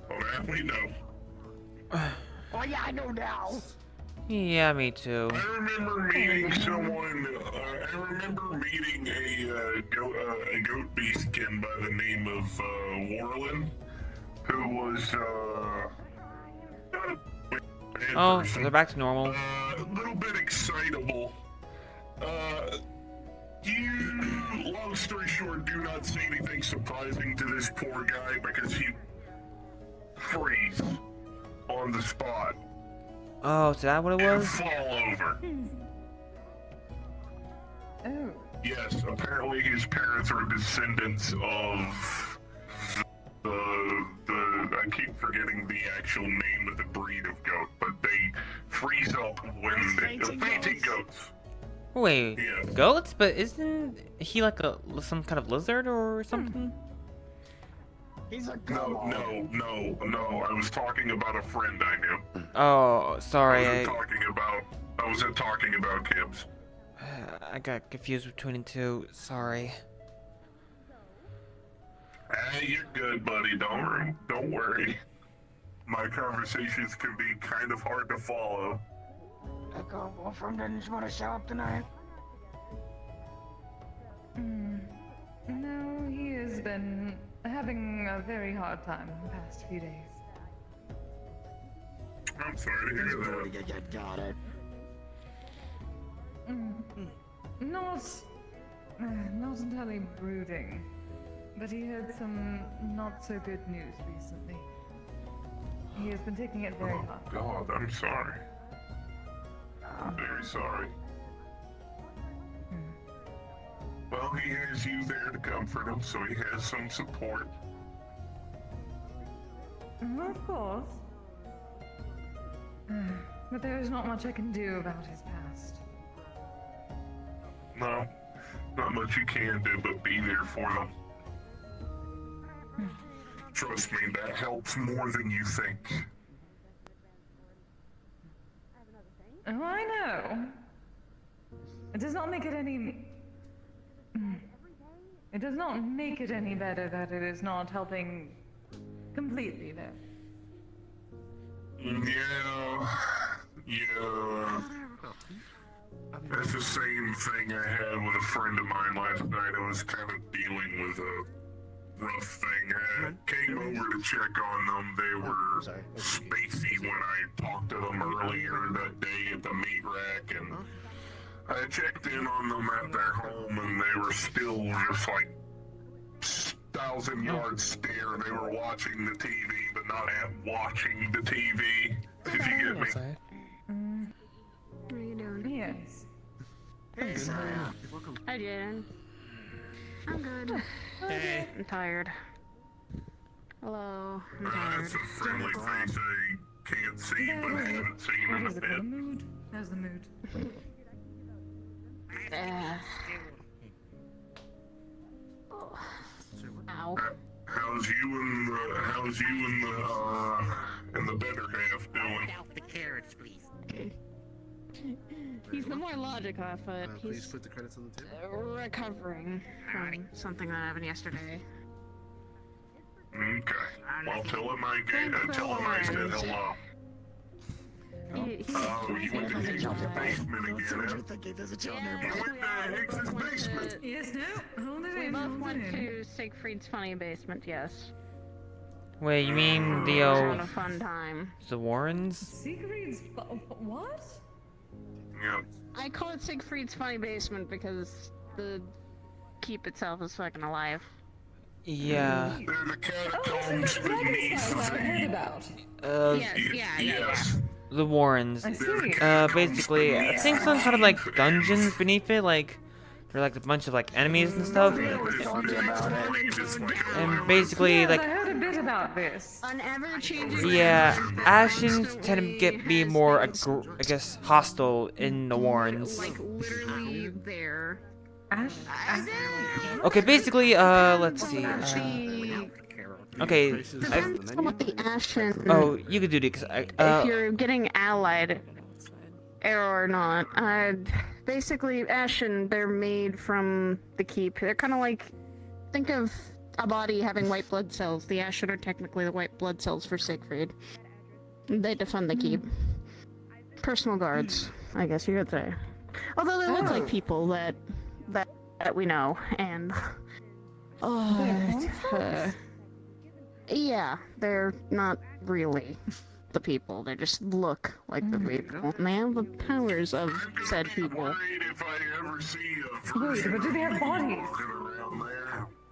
Well, now we know. Oh yeah, I know now. Yeah, me too. I remember meeting someone. I remember meeting a goat beastkin by the name of Warlin, who was not a bad Oh, person. they're back to normal. A little bit excitable. Long story short, do not say anything surprising to this poor guy because he freeze on the spot Oh, is that what it and was? fall over. Oh. Yes, apparently his parents are descendants of I keep forgetting the actual name of the breed of goat, but they freeze up when they fainting goats. Wait, Yes. goats? But isn't he like some kind of lizard or something? He's a No. I was talking about a friend I knew. Oh, sorry. I wasn't talking about Kibbs. I got confused between the two. Sorry. Hey, you're good, buddy. Don't worry. My conversations can be kind of hard to follow. Wolfram didn't want to show up tonight. No, he has been having a very hard time the past few days. I'm sorry to hear that. Got it. Not entirely brooding, but he had some not so good news recently. He has been taking it very hard. God, I'm sorry. I'm very sorry. Well, he has you there to comfort him, so he has some support. Well, of course. But there is not much I can do about his past. No, not much you can do but be there for them. Trust me, that helps more than you think. Oh, I know. It does not make it any... It does not make it any better that it is not helping completely, though. Yeah. That's the same thing I had with a friend of mine last night. I was kind of dealing with a rough thing. I came over to check on them. They were spacey when I talked to them earlier that day at the meat rack, and I checked in on them at their home, and they were still just like 1,000-yard stare. They were watching the TV, but not watching the TV. Did you get me? What are you doing? Yes. Hey, Sarah. Hi, Jaden. I'm good. Hey. I'm tired. Hello. I'm tired. That's a friendly face I can't see, but haven't seen in a bit. The mood? How's the mood? Ow. How's you and the better half doing? The carrots, please. He's the more logic off it. Please He's put the credits on the table. recovering from something that happened yesterday. Okay. Well, tell him I said hello. You went to Higgs' basement again, There's a chill You went to Higgs' basement. Yes, no. Hold it We in. both Hold went it in. to Siegfried's funny basement, yes. Wait, you mean the It was a fun time. the Warrens? Siegfried's... What? Yep. I call it Siegfried's funny basement because the keep itself is fucking alive. Yeah. They're the catacombs beneath I heard the... about. Yes. The Warrens. I see. Basically, I think some kind of like dungeons beneath it, like they're like a bunch of like enemies and stuff. And basically, Yes, like, I heard a bit about this. An ever-changing... yeah, Ashens tend to be more, I guess, hostile in the Warrens. Like, literally there. Okay, basically, let's see. Okay, Depends on what the Ashen... oh, you could do it, because if you're getting allied, or not. Basically, Ashen, they're made from the keep. They're kind of like... Think of a body having white blood cells. The Ashen are technically the white blood cells for Siegfried. They defend the keep. Personal guards, I guess you could say. Although they look like people that we know, and... yeah, they're not really the people. They just look like the people. And they have the powers of said people. But do they have bodies?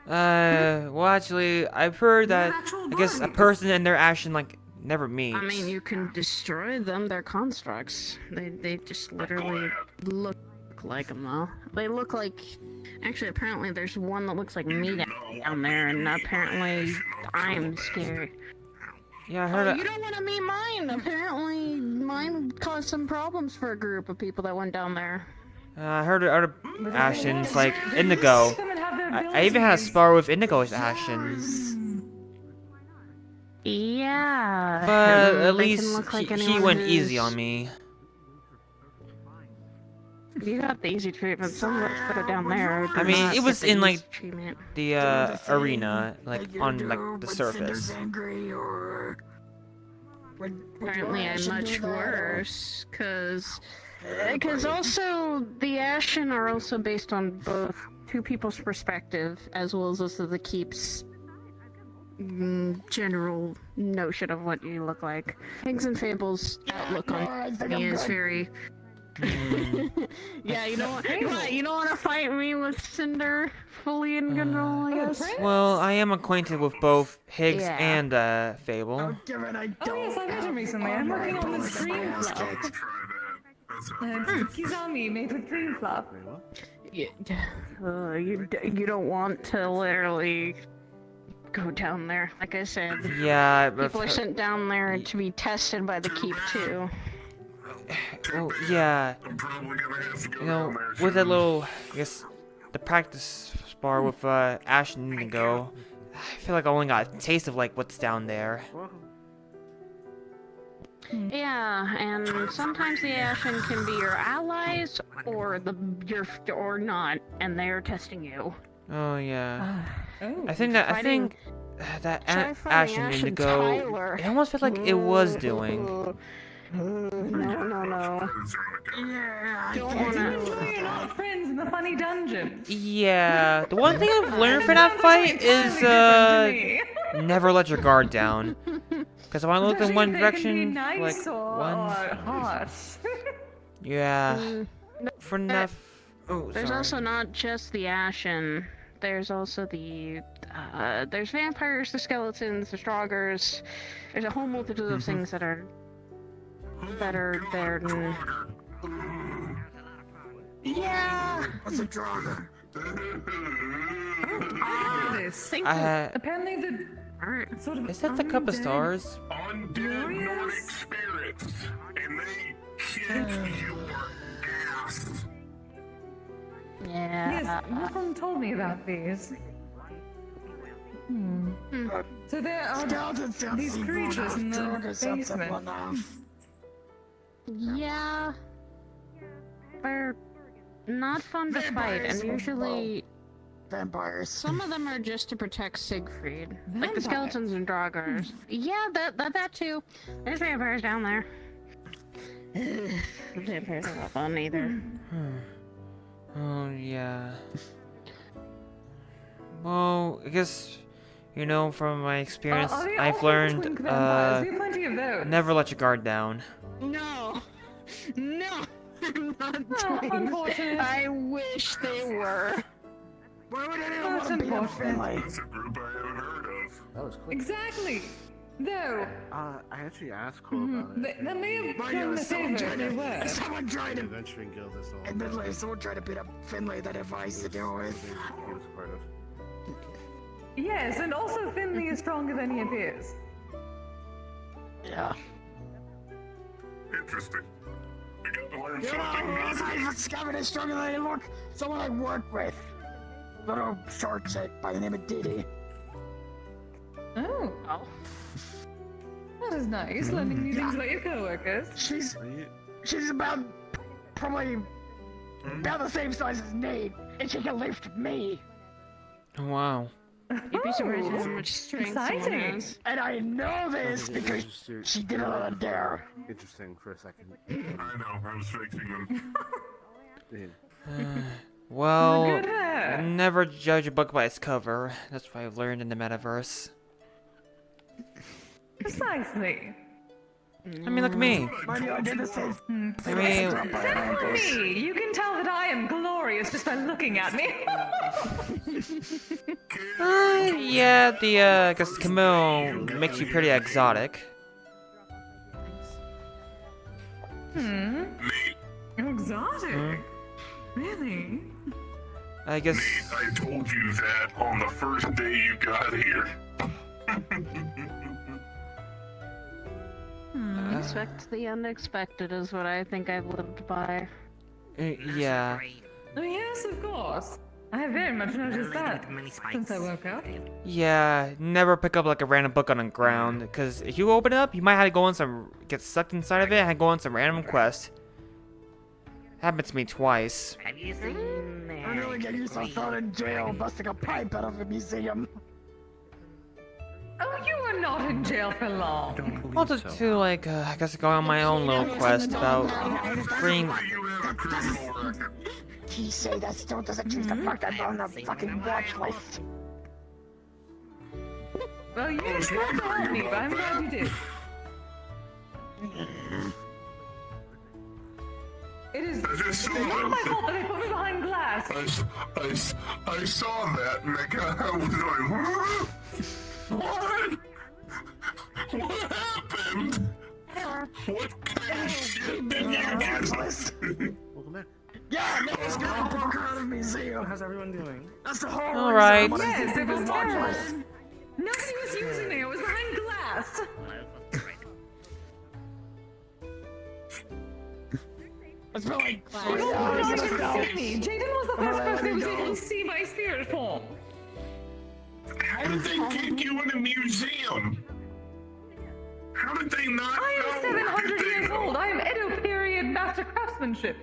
well, actually, I've heard that, I guess, a person and their Ashen, like, never meet. I mean, you can destroy them. They're constructs. They just literally look like them, though. They look like... Actually, apparently there's one that looks like me down there, and apparently I'm scared. Yeah, I heard you don't want to meet mine! Apparently mine caused some problems for a group of people that went down there. I heard of Ashen's like Indigo. I even had a spar with Indigo's Ashen. Yeah. But they at can least look like he anyone went who's- easy on me. You got the easy treatment. Some of us put it down there. I do mean, not it get was the in easy like treatment. the arena, like on like the surface. Angry or Apparently, I'm much worse, because also the Ashen are also based on both two people's perspective as well as also the Keep's general notion of what you look like. Pigs and Fables' outlook on me is very. Yeah, you don't want to fight me with Cinder fully in control, I guess. Well, I am acquainted with both Higgs Yeah. and Fable. Oh yes, I met him recently. I'm working on this dream fluff. Kizami made with dream fluff. You don't want to literally go down there. Like I said, Yeah, but people are sent down there to be tested by the Keep too. well, yeah. You know, with that little, I guess, the practice spar with Ash and Indigo, I feel like I only got a taste of like what's down there. Yeah, and sometimes the Ashen can be your allies or or not, and they're testing you. Oh yeah. I think Try that fighting Ash and Ash and Indigo, Tyler. it almost felt like it was doing. No. Yeah, Don't I'm wanna. enjoying our friends in the funny dungeon. Yeah, the one thing I've learned from that fight is never let your guard down. Because if I look in one direction, nice like or harsh. yeah, for enough. Oh, There's sorry. also not just the Ashen. There's also there's vampires, the skeletons, the Stroggers. There's a whole multitude of things that are better than. Yeah! What's a Draugr? Apparently the sort of Is that the Cup of Stars? Undead Nordic spirits, and they kick your ass. Yeah. Yes, Wolfram told me about these. So there are these creatures in the basement. Yeah. They're not fun to fight, and usually vampires. some of them are just to protect Siegfried, like the skeletons and Draugrs. Yeah, that too. There's vampires down there. Vampires are not fun either. Oh yeah. Well, I guess you know from my experience, Are they I've also learned twink vampires? We have plenty of those. never let your guard down. No, I'm not unfortunate. I wish they were. Why would anyone That's want to be a unfortunate. family? That's a group I haven't heard of. That was quick. Exactly. No. I actually asked Cole about it. That may have Well, done the someone favor if tried they to, were. someone tried to, Adventuring Guild is all. admittedly, someone tried to beat up Finley that advice to deal with. He was part of. Yes, and also Finley is stronger than he appears. Yeah. Interesting. We got to learn You something know, new. I discovered is stronger than I look. Someone I work with. Little short chick by the name of Didi. Oh. That is nice, learning new things about your coworkers. She's about probably about the same size as Nate, and she can lift me. Wow. You'd be surprised how much strength someone Exciting. has. And I know this because she did it on a dare. Interesting for a second. I know, I was fixing them. Well, Good hair. never judge a book by its cover. That's what I've learned in the metaverse. Precisely. I mean, look at me. Mind you, I did the same. I mean, Except for me, you can tell that I am glorious just by looking at me. yeah, I guess Camille makes you pretty exotic. Exotic. Really? I guess. I told you that on the first day you got here. Expect the unexpected is what I think I've lived by. Yeah. Oh, yes, of course. I have very much noticed that since I woke up. Yeah, never pick up like a random book on the ground, because if you open it up, you might have to go on get sucked inside of it and go on some random quest. Happened to me twice. I'm gonna get used to thrown in jail busting a pipe out of a museum. Oh, you were not in jail for long. Also, to like, I guess go on my own little quest about freeing. He say that still doesn't choose to fuck that on the fucking watch list. Well, you didn't have to help me, but I'm glad you did. It is not my fault that they put me behind glass. I saw that and I was like, what? What happened? What kind of shit did you do? Welcome back. Yeah, no, it's gonna poke out of the museum. How's everyone doing? That's the whole All right. reason I Yes, it was watch terrible. list. Nobody was using me. It was behind glass. It's been like You don't want to see me. Jaden was the first person who was able to see my spirit form. How did they kick you in a museum? How did they not know? I am 700 Did they years know? old. I am Edo period master craftsmanship.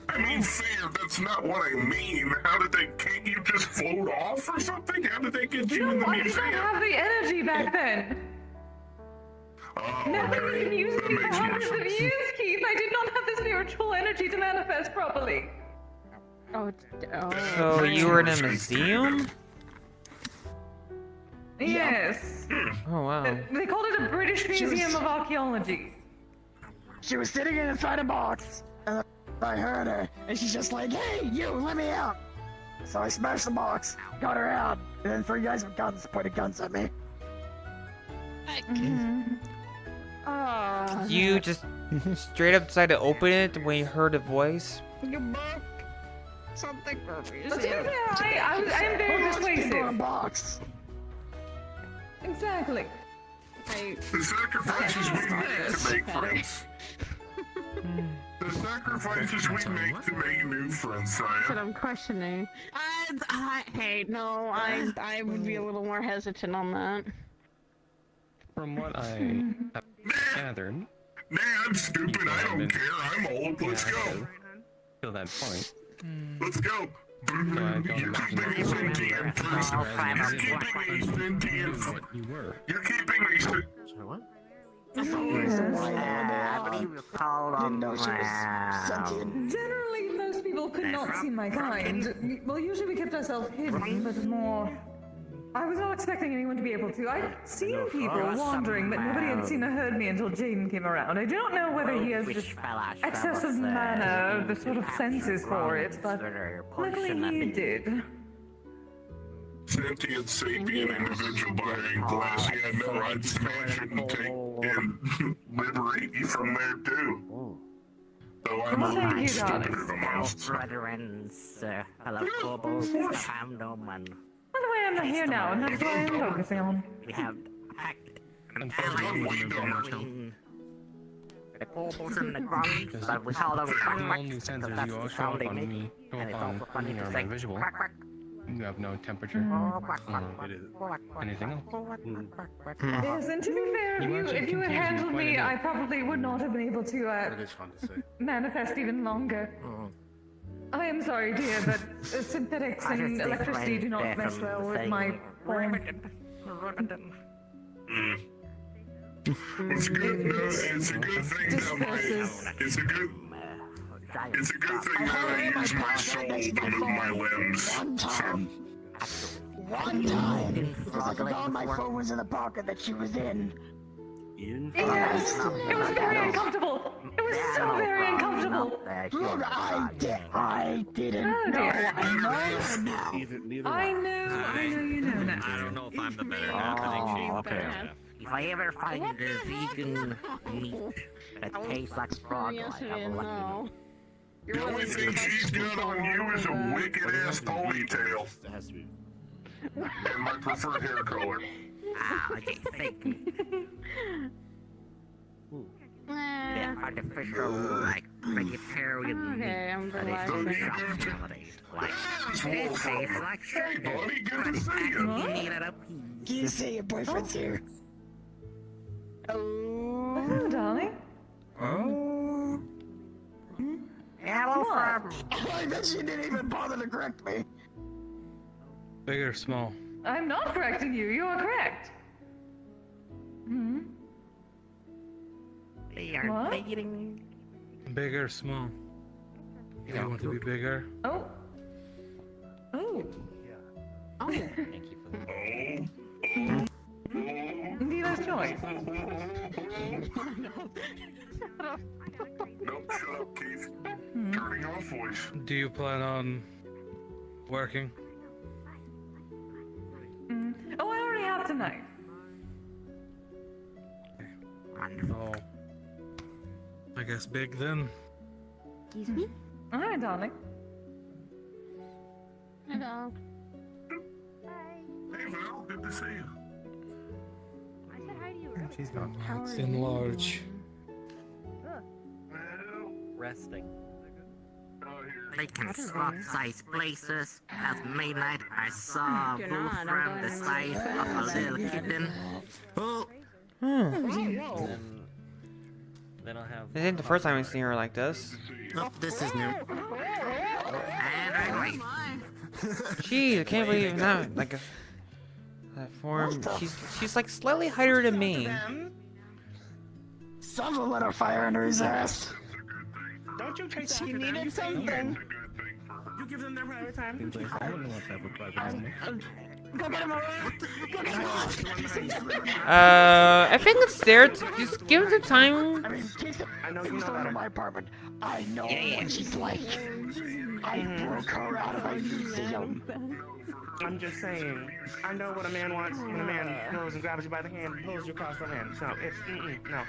I mean, fair, that's not what I mean. How did they, can't you just float off or something? How did they get you in No, the I did museum? not have the energy back then. Oh, Now that okay. you've been using That me for makes more hundreds of sense. years, Keith, I did not have the spiritual energy to manifest properly. So you were in a museum? Yes. Oh wow. They called it a British Museum of Archaeology. She was sitting inside a box, and I heard her, and she's just like, "Hey, you, let me out!" So I smashed the box, got her out, and then 3 guys with guns pointed guns at me. You just straight up decided to open it when you heard a voice? Something for But to be fair, I am very persuasive. Box. Exactly. The sacrifices we make to make friends. The sacrifices we make to make new friends, But Saya. I'm questioning. Hey, no, I would be a little more hesitant on that. From what I have gathered, Nah, I'm stupid. I don't care. I'm old. Let's go. till that point, Let's go. so I don't You're imagine keeping me sentient person. You're keeping me sentient. what you were. You're keeping me sentient. Sorry, what? I believe you called on Generally, most people could not see my kind. Well, usually we kept ourselves hidden, but more. I was not expecting anyone to be able to. I'd seen people wandering, but nobody had seen or heard me until Jaden came around. I do not know whether he has just excessive mana, the sort of senses for it, but luckily he did. Sentient sapient individual behind glass. Yeah, no, I'd smash it and take and liberate you from there too. Though I'm Well, a thank little you, stupid darling. of a mouse. hello, Kobolds, I'm no man. By the way, I'm not here now, and that's what I'm focusing on. We have Unfortunately, Way dumber. the Kobolds in the ground, but we call them from all new sensors, you all show up on me, show up on me or my visual. You have no temperature. Anything else? Yes, and to be fair, if you had handled me, I probably would not have been able to That is fun to say. manifest even longer. I am sorry, dear, but synthetics and electricity do not mesh well with my form. It's good. No, it's a good thing that it's a good. It's a good thing that I use my soul to move my limbs. One time, it was like all my phone was in the pocket that she was in. Yes, it was very uncomfortable. It was so very uncomfortable. I didn't Oh, know. dear. I know now. Neither I know you know now. I don't know if I'm the better half. I think she's the better half. If I ever find a vegan meat that tastes like frog, Yes, I it have is, a lucky no. The only thing she's got on you is a wicked ass ponytail It has to be. and my preferred hair color. okay, fake meat. Yeah, artificial, like, vegetarian Okay, I'm meat that is relaxing. nowadays. Like, it tastes like sugar, but it's actually made out of peas. Can you say your boyfriend's here? Hello, darling. Oh. Hello, from I bet she didn't even bother to correct me. Big or small? I'm not correcting you. You are correct. Hmm. they are What? dating. Big or small? Do you want to be bigger? Oh. Oh. Oh. Thank you for that. Dealer's choice. Nope, shut up, Keith. Turning off voice. Do you plan on working? Oh, I already have tonight. Oh. I guess big then. Excuse me? All right, darling. Hello. Hey, Val, good to see you. I said hi to you. She's not. How It's are in you? large. Resting. Oh, here. They can swap size places. At midnight, I saw a You're wolf not, I'm from going the in size my of a little kitten. Oh, Then I'll have. This ain't the first time I've seen her like this. oh, this is new. And I wait. Jeez, I can't believe that. Like that form. She's like slightly higher than me. Someone let a fire under his ass. Don't you chase She after them. needed You stay something. here. You give them their private time. Seems like someone wants to have a private moment. Go get him already. Go get him. I think it's there. Just give it the time. I mean, Keith, I know you who's know the one better. in my apartment? I know what she's like. I broke her out of a museum. I'm just saying. I know what a man wants when a man goes and grabs you by the hand and pulls you across the land. No, it's no.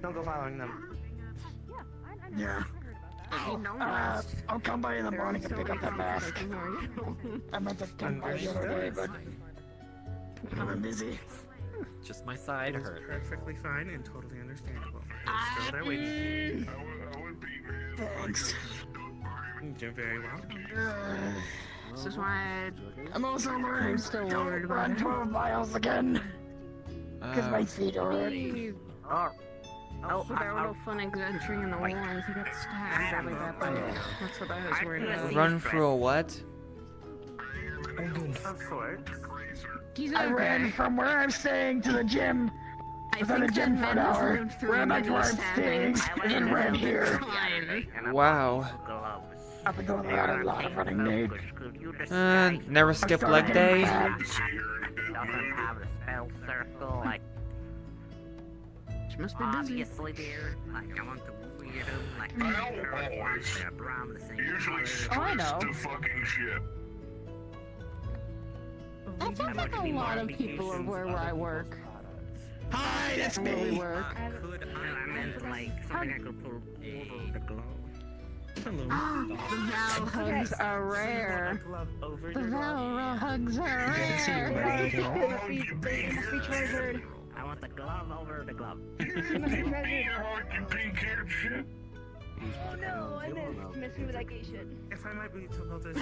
Don't go following them. Yeah. I'll come by in the morning and pick up that mask. I meant to come by the other day, but I've been busy. Just my side It's hurt. perfectly fine and totally understandable. It's still there waiting. I would be, man. Thanks. You're very welcome. This is why I'm also learning. I'm still Don't worried about run it. 12 miles again. Because my feet are hurting. There were no fun adventuring in the wars. He got stabbed really badly. That's what I was worried about. Run through a what? Of course. He's I ran okay. from where I'm staying to the gym. I was at the think gym that for an man has hour. lived through Ran back to many where I'm staying. stabbings. And then ran here. Fine. Wow. I've been doing a lot of running, Nate. Never skip leg day. Doesn't have a spell circle, like, She must be busy. obviously there. Like, I want to weird him, like, always. they're around the same Usually color. I know. to fucking shit. That sounds like a lot of people are where I work. Hi, that's Where we me. work. I meant, like, something I could pull over the glove. The Val hugs are rare. Glove over The your glove. Val hugs are rare. I want the glove over the glove. You pink-haired shit. No, I missed me with that gay shit. If I might be told this.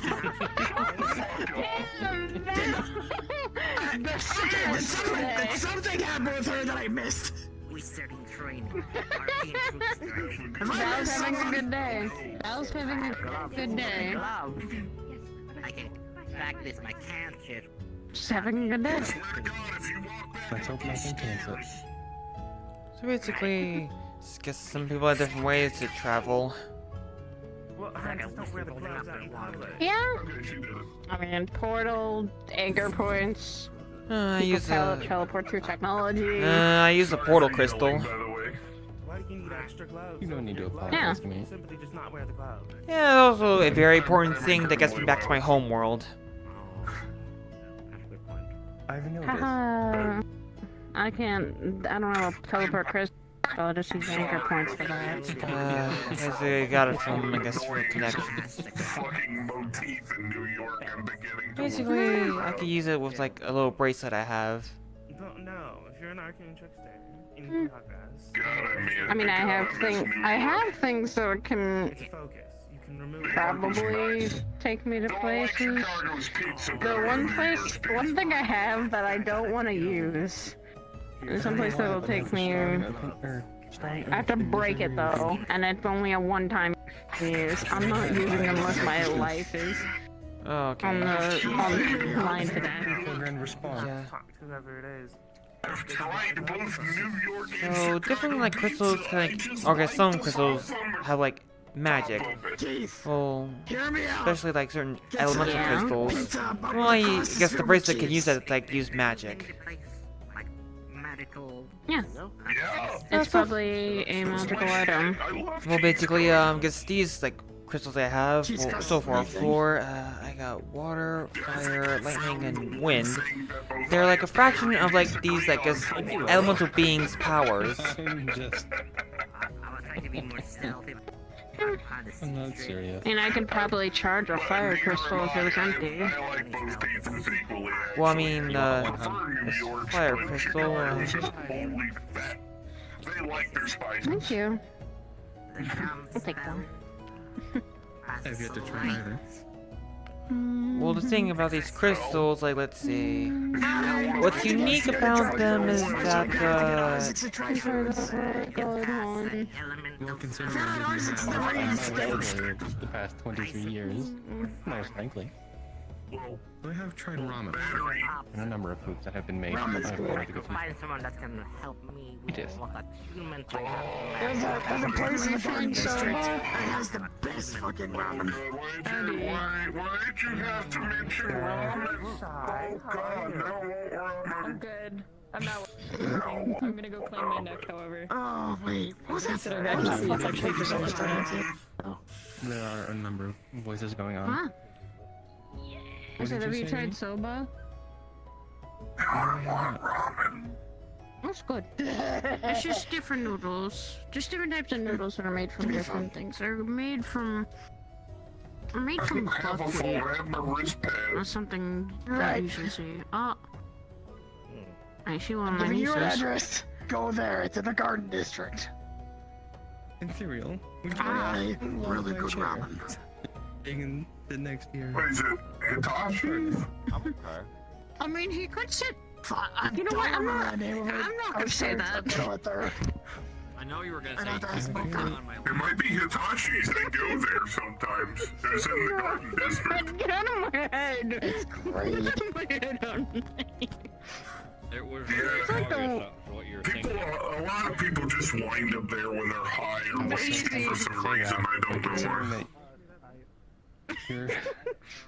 There's something happened with her that I missed. We started training. Our team troops training. Val's having a good day. Val's having a good day. Glove. I can practice my cantrip. She's having a good day. Let's hope nothing cancels. So basically, I guess some people have different ways to travel. Well, I just don't wear the gloves out in public. Yeah. I mean, portal, anchor points. I People use a teleport through technology. I use a portal crystal. Why do you need extra gloves? You don't need to Your gloves? apologize to me. Simply just not wear the gloves. Yeah, also a very important thing that gets me back to my home world. I've noticed. Haha. I can't. I don't know. Teleport crystal. I'll just use anchor points for that. I guess I got it from, I guess, for connection. Fucking motif in New York. I'm beginning to. Basically, I could use it with like a little bracelet I have. Don't know. If you're an arcane trickster in progress, I mean, I have things that can probably take me to places. One thing I have that I don't want to use is someplace that will take me. I have to break it though, and it's only a one-time use. I'm not using it unless my life is on the line for that. Yeah. Whoever it is. I've tried both New York and So different like crystals, okay, some crystals have like magic. Well, especially like certain elemental crystals. Well, I guess the bracelet can use that to like use magic. Yeah. It's probably a magical item. Well, basically, guess these like crystals I have so far for I got water, fire, lightning, and wind. They're like a fraction of like these like guess elemental beings' powers. I'm not serious. And I could probably charge a fire crystal if it was empty. Well, I mean, fire crystal. Thank you. I'll take them. I've yet to try either. Well, the thing about these crystals, like, let's see. What's unique about them is that, Well, considering I've been the past 23 years, most likely. I have tried ramen and a number of foods that have been made. Ramen's I've good. wanted to go Find someone that can help me with It is. what a human There's a place in the Garden District that has the best fucking ramen. Why'd you have to mention ramen? Oh god, no. I'm good. I'm not. I'm gonna go clean my neck, however. Oh, wait. What was that? Instead of vacuum, it's actually for someone to There are a number of voices going on. Huh? I What said, did have you you say, tried Lee? soba? I want ramen. That's good. It's just different noodles. Just different types of noodles that are made from different things. They're made from Have a full buckwheat have my wrist pad. or something that Right. you should see. Oh. I see one I'm of my giving you an nieces. address. Go there. It's in the Garden District. Ethereal. Really, really good ramen. Taking the next year. What is it? Hitachi? I mean, he could sit. You know what? I'm not gonna say that. I know you were gonna I know that's say. It might be Hitachi's. They go there sometimes. It's in the Garden District. Get out of my head! It's great. Get out of my head! It was very obvious for what you were thinking. A lot of people just wind up there when they're high or wasted for some reason. I don't know Considering why. that you're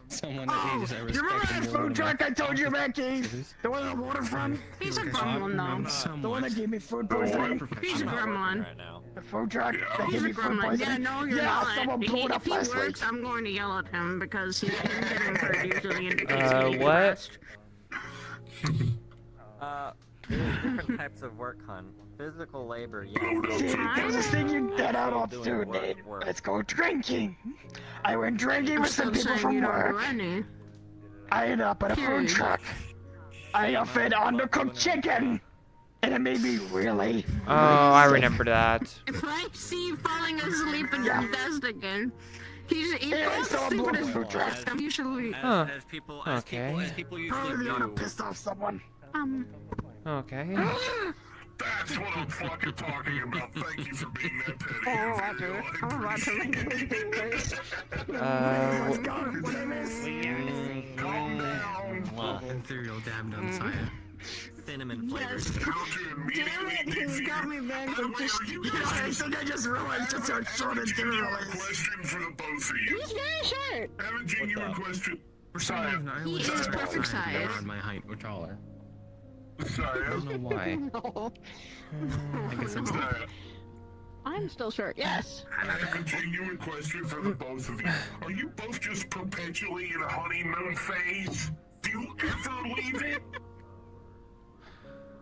someone that ages I You respect. remember that and you're food one of truck my I told you about, citizens? Keith? The one on the waterfront? He's a gremlin, though. The one that gave me food poisoning? He's a gremlin. The food truck that He's gave a me food gremlin. poisoning? Yeah, no, you're Yeah, not. someone blew it up If he last works, week. I'm going to yell at him because he isn't getting hurt usually indicates getting what? harassed. There's different types of work, hun. Physical labor, yes. See, there's this thing that adults do, Nate. It's called drinking. I went drinking with some people from work. I ended up at a food truck. I fed undercooked chicken, and it made me really. Oh, I remember that. If I see you falling asleep in Yeah. your desk again, he Yeah, falls someone asleep blew in up his the food truck. I'm usually. Huh. As people Okay. usually Probably when I do. pissed off someone. Okay. That's what I'm fucking talking about. Thank you for being that petty. Oh, Roger. I'm Roger. Calm down. Ethereal dabbed on Saya. Cinnamon flavored. Damn it, he's got me back with just. I think I just realized just how short Ethereal is. Question for the both of you. He's very short. Haven't you a question? For some reason, I He always is expect perfect Saya to be size. around my height or taller. I Saya? don't know why. No. I guess I'm Saya? I'm still short, yes. I have a genuine question for the both of you. Are you both just perpetually in a honeymoon phase? Do you ever leave it?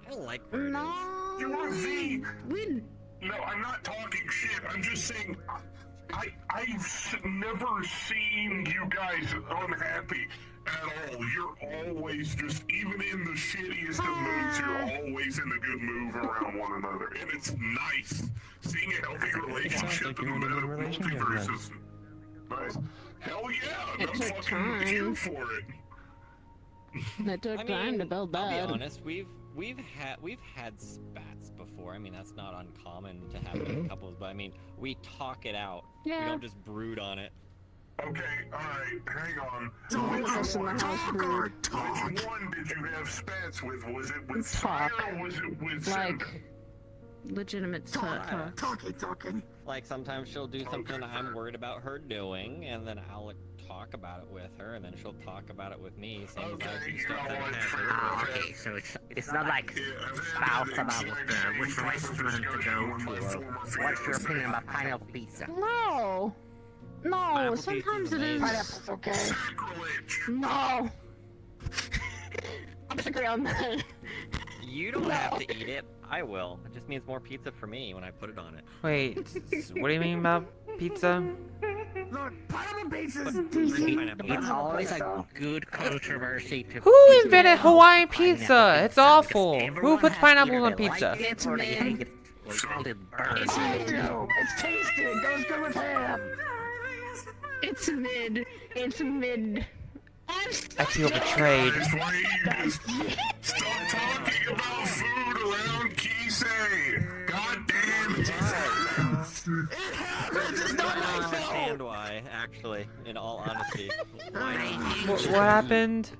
I like where it is. No. You are the... We. No, I'm not talking shit. I'm just saying... I've never seen you guys unhappy. at all. You're always just, even in the shittiest of moods, you're always in a good move around one another. And it's nice. Seeing a healthy relationship in the multiverse is nice. Hell yeah, I'm fucking here for it. It took time to build that. I'll be honest, we've had spats before. I mean, that's not uncommon to happen in couples, but I mean, we talk it out. Yeah. We don't just brood on it. Okay, alright, hang on. Which one did you have spats with? Was it with Fire or was it with like legitimate talk? Talking. Like sometimes she'll do something I'm worried about her doing, and then I'll talk about it with her, and then she'll talk about it with me. Same as I do stuff that I can't do. So it's not like spouse about which restaurant to go to, or what's your opinion about pineapple pizza? No, sometimes it is. Pineapple's okay. No. I disagree on that. You don't have to eat it. I will. It just means more pizza for me when I put it on it. Wait, what do you mean about pizza? Look, pineapple pizza's But decent. It's always a good controversy to. Who invented Hawaiian pizza? It's awful. Who puts pineapples on pizza? It's mid. I do. It's tasty. It goes good with ham. It's mid. It's mid. I feel betrayed. Stop talking about food around Kisei! God damn it! It's not I like don't understand why, actually, in all honesty. Why not? What happened?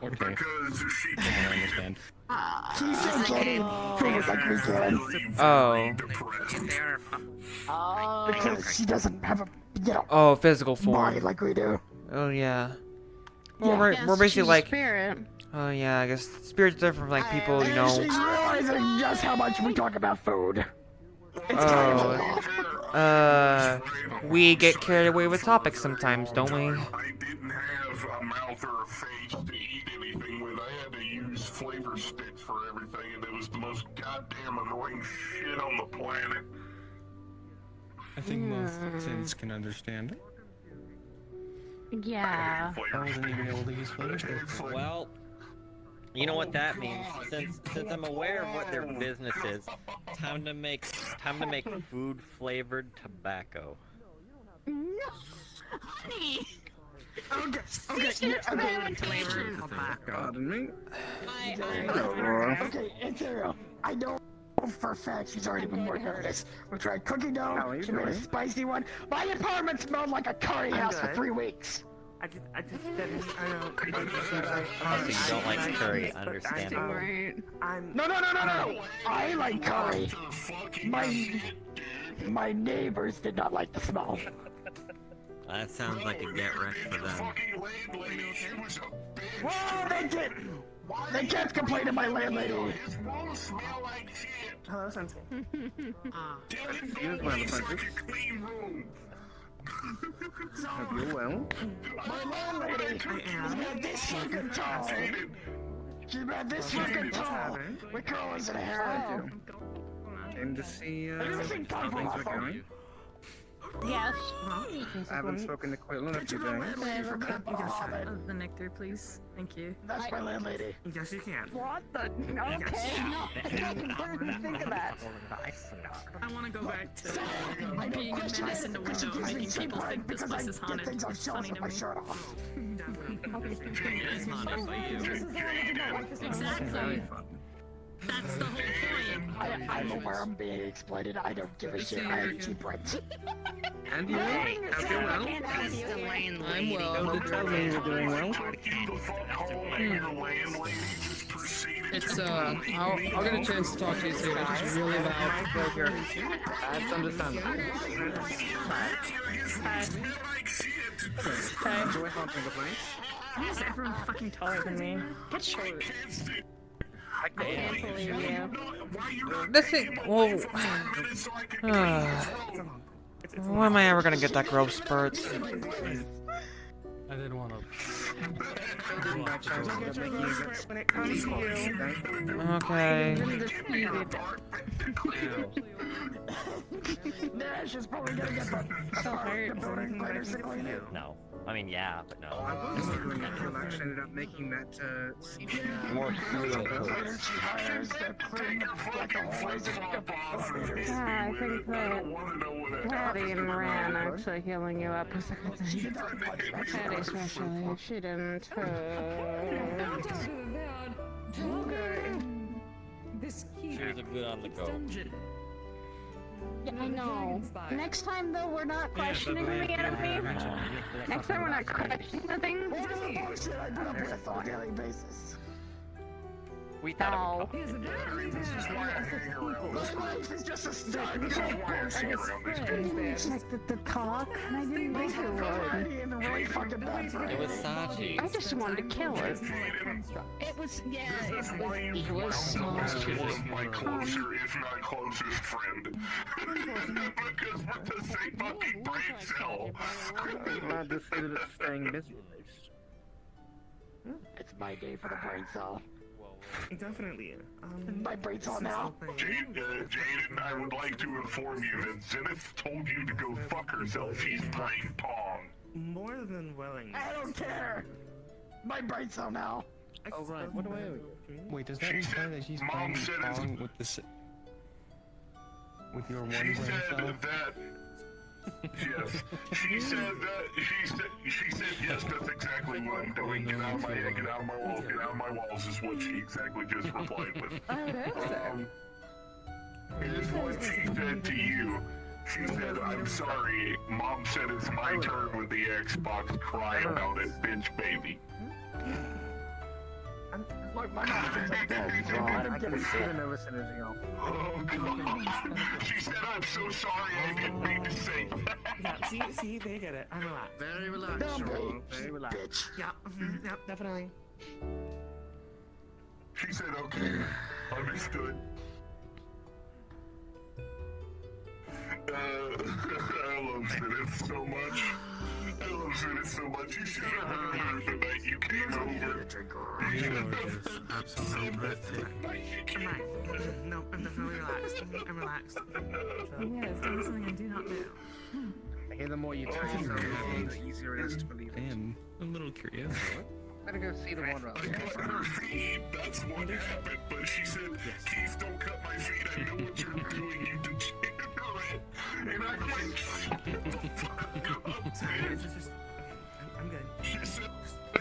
Okay. Because she I understand. Kisei getting feels like we can. Oh. Because she doesn't have a, Oh, physical body form. like we do. Oh yeah. Well, Yeah. we're basically like. Spirit. Oh yeah, I guess spirits different from like people, you know. She's realizing just how much we talk about food. Oh. We get carried away with topics sometimes, don't we? I didn't have a mouth or a face to eat anything with. I had to use flavor sticks for everything, and it was the most goddamn annoying shit on the planet. I think most Sins can understand. Yeah. I wasn't even able to use flavor sticks. Well, you know what that means. Since I'm aware of what their business is, time to make food flavored tobacco. No, honey. Pardon me? Okay, Imperial. I know for a fact she's already been working on this. We tried cookie dough. She made a spicy one. My apartment smelled like a curry house for 3 weeks. I just didn't. I So you don't like curry, understandable. No. I like curry. My neighbors did not like the smell. That sounds like a get wrecked for them. Well, they kept complaining my landlady. Hello, Sensei. Here's one of the Hope you're well. My landlady is about this fucking tall. She's about this fucking tall. With curls and hair. Came to see Have you seen Kung how Fu things were Hustle? going. Yes. I haven't spoken to Quill in a few days. The nectar, please. Thank you. That's my landlady. Yes, you can. What the? Okay. No, I didn't think of that. I want to go back to being a menace in the window, making people think this place is haunted. It's funny to me. It is haunted by you. Exactly. That's the whole point. I'm aware I'm being exploited. I don't give a shit. I have cheap rent. And you hope you're well. I'm well. Tell me you're doing well. It's I'll get a chance to talk to you soon. It's just really loud right here. That's understandable. Enjoy haunting the place. Why is everyone fucking taller than me? Get short. I can't believe you. This is well. When am I ever gonna get that growth spurt? I didn't want to. When it comes to you. Okay. No, Ash is probably gonna get the building fighter sickly. No. I mean, yeah, but no. I was doing it until I actually ended up making that More serious. She hires the clean, like the hallways of the elevators. Yeah, I think that Patty and Ran actually healing you up was a good thing. Patty especially, she didn't. This She was a good on the go. Yeah, I know. Next time, though, we're not questioning the enemy. Next time, we're not questioning the thing. What is the bullshit I put up with on a daily basis? We thought it would come. My life is just a start. It's like the talk, and I didn't think it would. In the really fucking bad It was Sachi. I just wanted to kill her. It was, yeah, It was small. One of my closer, if not closest friend. Because we're the same fucking brain cell. I'm glad to say that it's staying busy at least. It's my day for the brain cell. Definitely. My brain cell now. Jaden, I would like to inform you that Zenith told you to go fuck herself. She's playing Pong. More than willing. I don't care. My brain cell now. Oh right. What do I? Wait, does that imply that she's playing Pong with the with your one brain cell? Yes. She said yes, that's exactly what I'm doing. Get out of my head, get out of my walls, get out of my walls is what she exactly just replied with. Here's what she said to you. She said, I'm sorry, Mom said it's my turn with the Xbox, cry about it, bitch baby. Look, my mom thinks I'm dead, so I don't give a shit. Never said anything else. Oh god. She said, I'm so sorry, I didn't mean to say that. Yeah, see, they get it. I'm relaxed. Very relaxed. Very relaxed. Yeah, yeah, definitely. She said, okay, understood. I love Zenith so much. I love Zenith so much. You should have heard her the night you came over. You are just absolutely breathtaking. No, I'm definitely relaxed. I'm relaxed. Yes, doing something I do not know. I hear the more you tell yourself, the easier it is to believe it. I'm a little curious. Better go see the one I cut her feet. That's what happened. But she said, Keith, don't cut my feet. I know what you're doing, you degenerate. And I went, shut the fuck up. I'm good. She said,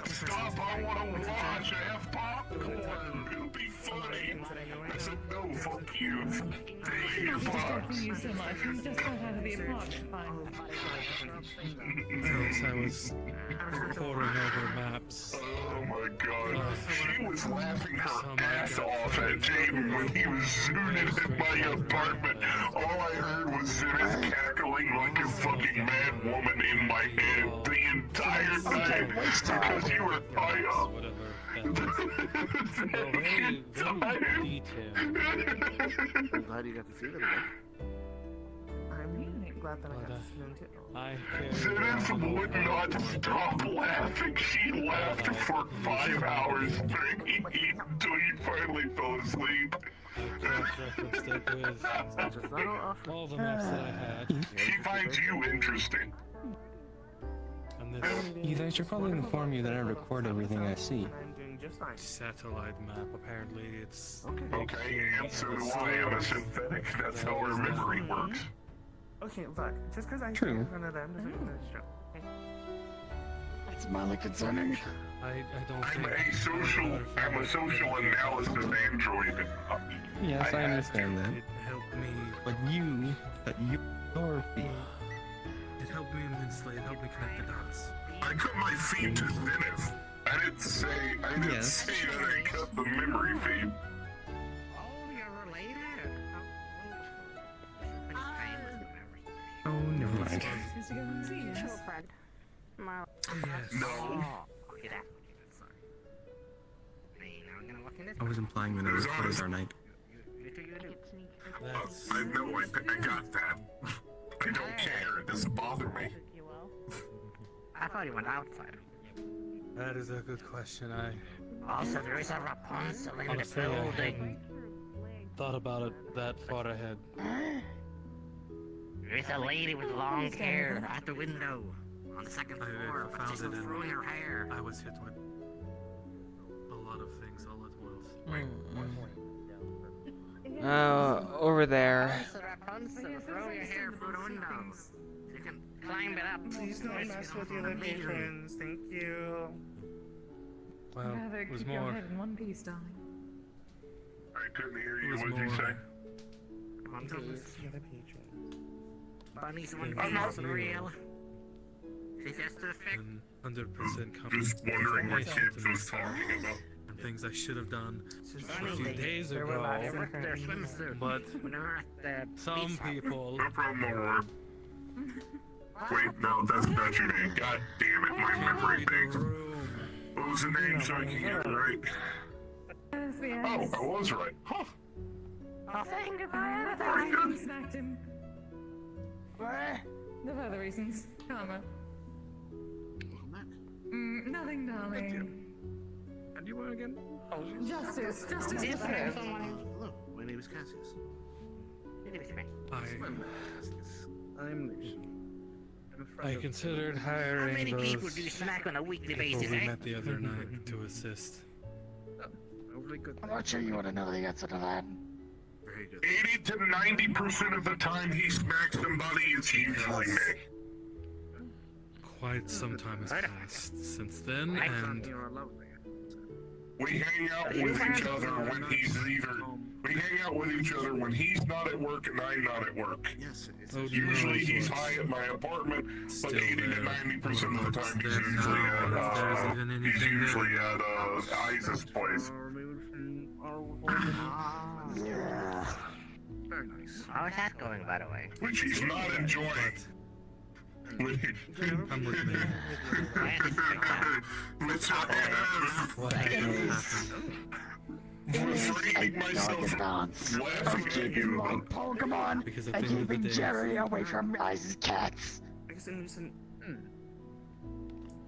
stop, I want to watch. I have popcorn. It'll be funny. I said, no, fuck you. Take your box. You so much. You just got out of the apartment. Fine. Yes, I was poring over maps. Oh my god. She was laughing her ass off at Jaden when he was zooted in my apartment. All I heard was Zenith cackling like a fucking mad woman in my head the entire time because you were high up. Very detailed. I'm glad you got to see them again. I'm really glad that I got to see them too. I Zenith would not stop laughing. She laughed for 5 hours straight until you finally fell asleep. cross-referenced it with all the maps that I had. She finds you interesting. And this You guys should probably inform you that I record everything I see. I'm doing just fine. satellite map, apparently it's... Okay, and so do I am a synthetic. That's how our memory works. Okay, look, just because I True. see one of them doesn't mean it's true. Okay? That's mildly concerning. I don't I'm think... I'm a social analysis android. Yes, I understand that. It helped me... But your feet. It helped me immensely. It helped me connect the dots. I cut my feed to Zenith. I didn't say that I cut the memory feed. Oh, you're related? Oh, never mind. Just to go and see, yes. friend. My No. I was implying that it was closed our night. That's... I know, I got that. I don't care, it doesn't bother me. I thought he went outside. That is a good question. I Also, there is a Rapunzel in the honestly, I building. hadn't thought about it that far ahead. There's a lady with long hair at the window on the second floor, but she's still throwing her hair. I was hit with a lot of things all at once. Over there. Rapunzel, throw your hair through the windows. You can climb it up. Please don't mess with your locations. Thank you. Well, Rather it was keep your more. head in one piece, darling. I couldn't hear It you. was What did you more. say? Don't mess with the other patrons. Bunny's one I'm not piece for real. She's just a fic. 100% Just wondering what confirmation kids to was this talking about. and things I should have done a Bunny, few they- days they were ago. like- they were their swimsuit. But When they were at the some beach house. people. No problem, Aurora. Wait, no, that's not your name. God damn it, my memory banks. What was the name so I can get it right? Yes. Oh, I was right. Huh. Saying goodbye, Very I good. smacked him. What? No further reasons. Karma. Nothing, darling. And you were again? Justice. Justice Yes, deserved. Hello, my name is Cassius. I'm Lucian. I considered How hiring many people those do you smack on a weekly people basis, we eh? met the other night to assist. I'm not sure you want to know the answer to that. Very good. 80 to 90% of the time he smacks somebody, it's usually me. Quite some time has passed since then, and You're lovely. We hang out with each other when he's either. We hang out with each other when he's not at work and I'm not at work. Yes, it's oh, Usually knows he's what's high at my apartment, but still 80 to there. 90% of the time he's There usually now, at if there's even he's anything usually there. at Isa's place. removed from our Yeah. Very nice. How's that going, by the way? Which he's not enjoying. I'm with me. Which I What am. It is a Restraining myself delicate from balance of laughing at keeping you. my Pokemon Because at the and end of the keeping day, Jerry away from Ice's cats.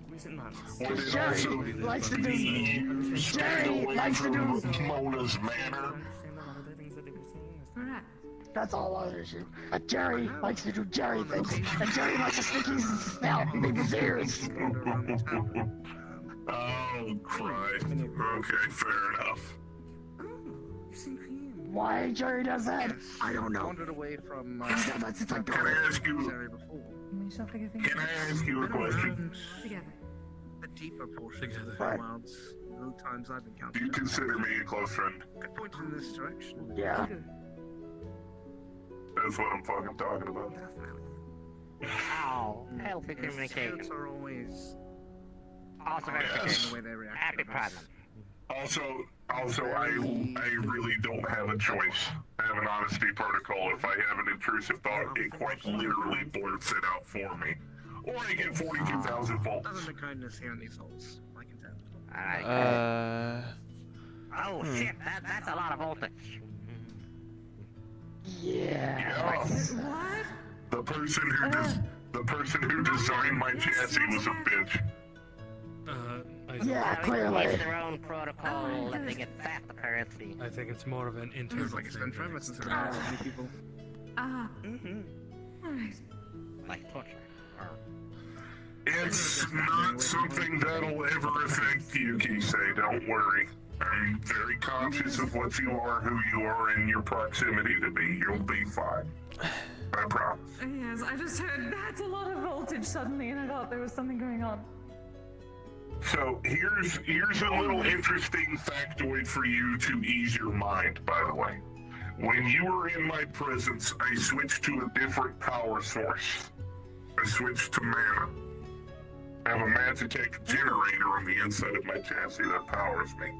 Recent months. Would it Jerry also likes to do. be stay Jerry away likes to do. from Mona's manor? Understand a lot of the things that they were saying. Alright. That's all other issue. But Jerry likes to do Jerry things, and Jerry likes to stick his snout in people's ears. Oh, Christ. Okay, fair enough. Why Jerry does that, I don't know. Wandered away from He's done that since I Can got I it. ask you? Jerry before. We shall figure things Can I out. ask you a question? Together. The deeper portions of the Right. wilds, the times I've Do encountered. you consider me a close friend? Could point in this direction. Yeah. That's what I'm fucking talking about. Oh, healthy Scouts communication. are always Also very Yes. in good. the way they react. Happy to us. problem. Also, I really don't have a choice. I have an honesty protocol. If I have an intrusive thought, it quite literally blurts it out for me. Or I get 42,000 volts. Other than kindness here in these halls, I can tell. Alright. Oh shit, that's a lot of voltage. Yeah. What? The person who designed my chassis was a bitch. Yeah, They clearly. have their own protocol that they get fat apparently. I think it's more of an internal It's like it's been thing. forever since I've met so many people. Ah. Alright. Like torture. It's not something that'll ever affect you, Kisei, don't worry. I'm very conscious of what you are, who you are, and your proximity to me. You'll be fine. I promise. Yes, I just heard that's a lot of voltage suddenly, and I thought there was something going on. So here's a little interesting factoid for you to ease your mind, by the way. When you were in my presence, I switched to a different power source. I switched to mana. I have a Magitech generator on the inside of my chassis that powers me.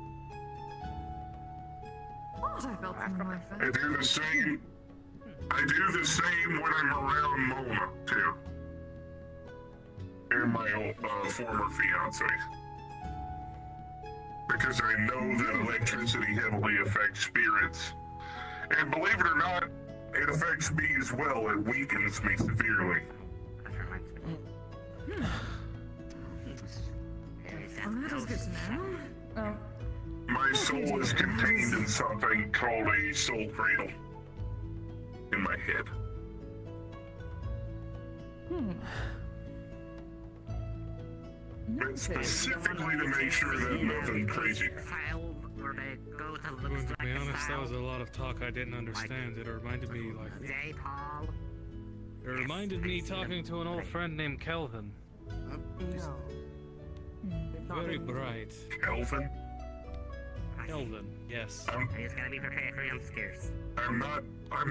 Thought I felt something like that. I do the same. I do the same when I'm around Mona too, and my old former fiance, because I know that electricity heavily affects spirits, and believe it or not, it affects me as well. It weakens me severely. That reminds me. Well, that is good to know. Oh. My soul is contained in something called a soul cradle in my head. But specifically to make sure that nothing crazy. To be honest, that was a lot of talk I didn't understand. It reminded me It reminded me talking to an old friend named Kelvin. Very bright. Kelvin? Kelvin, yes. He's gonna be prepared for jump scares. I'm not bright.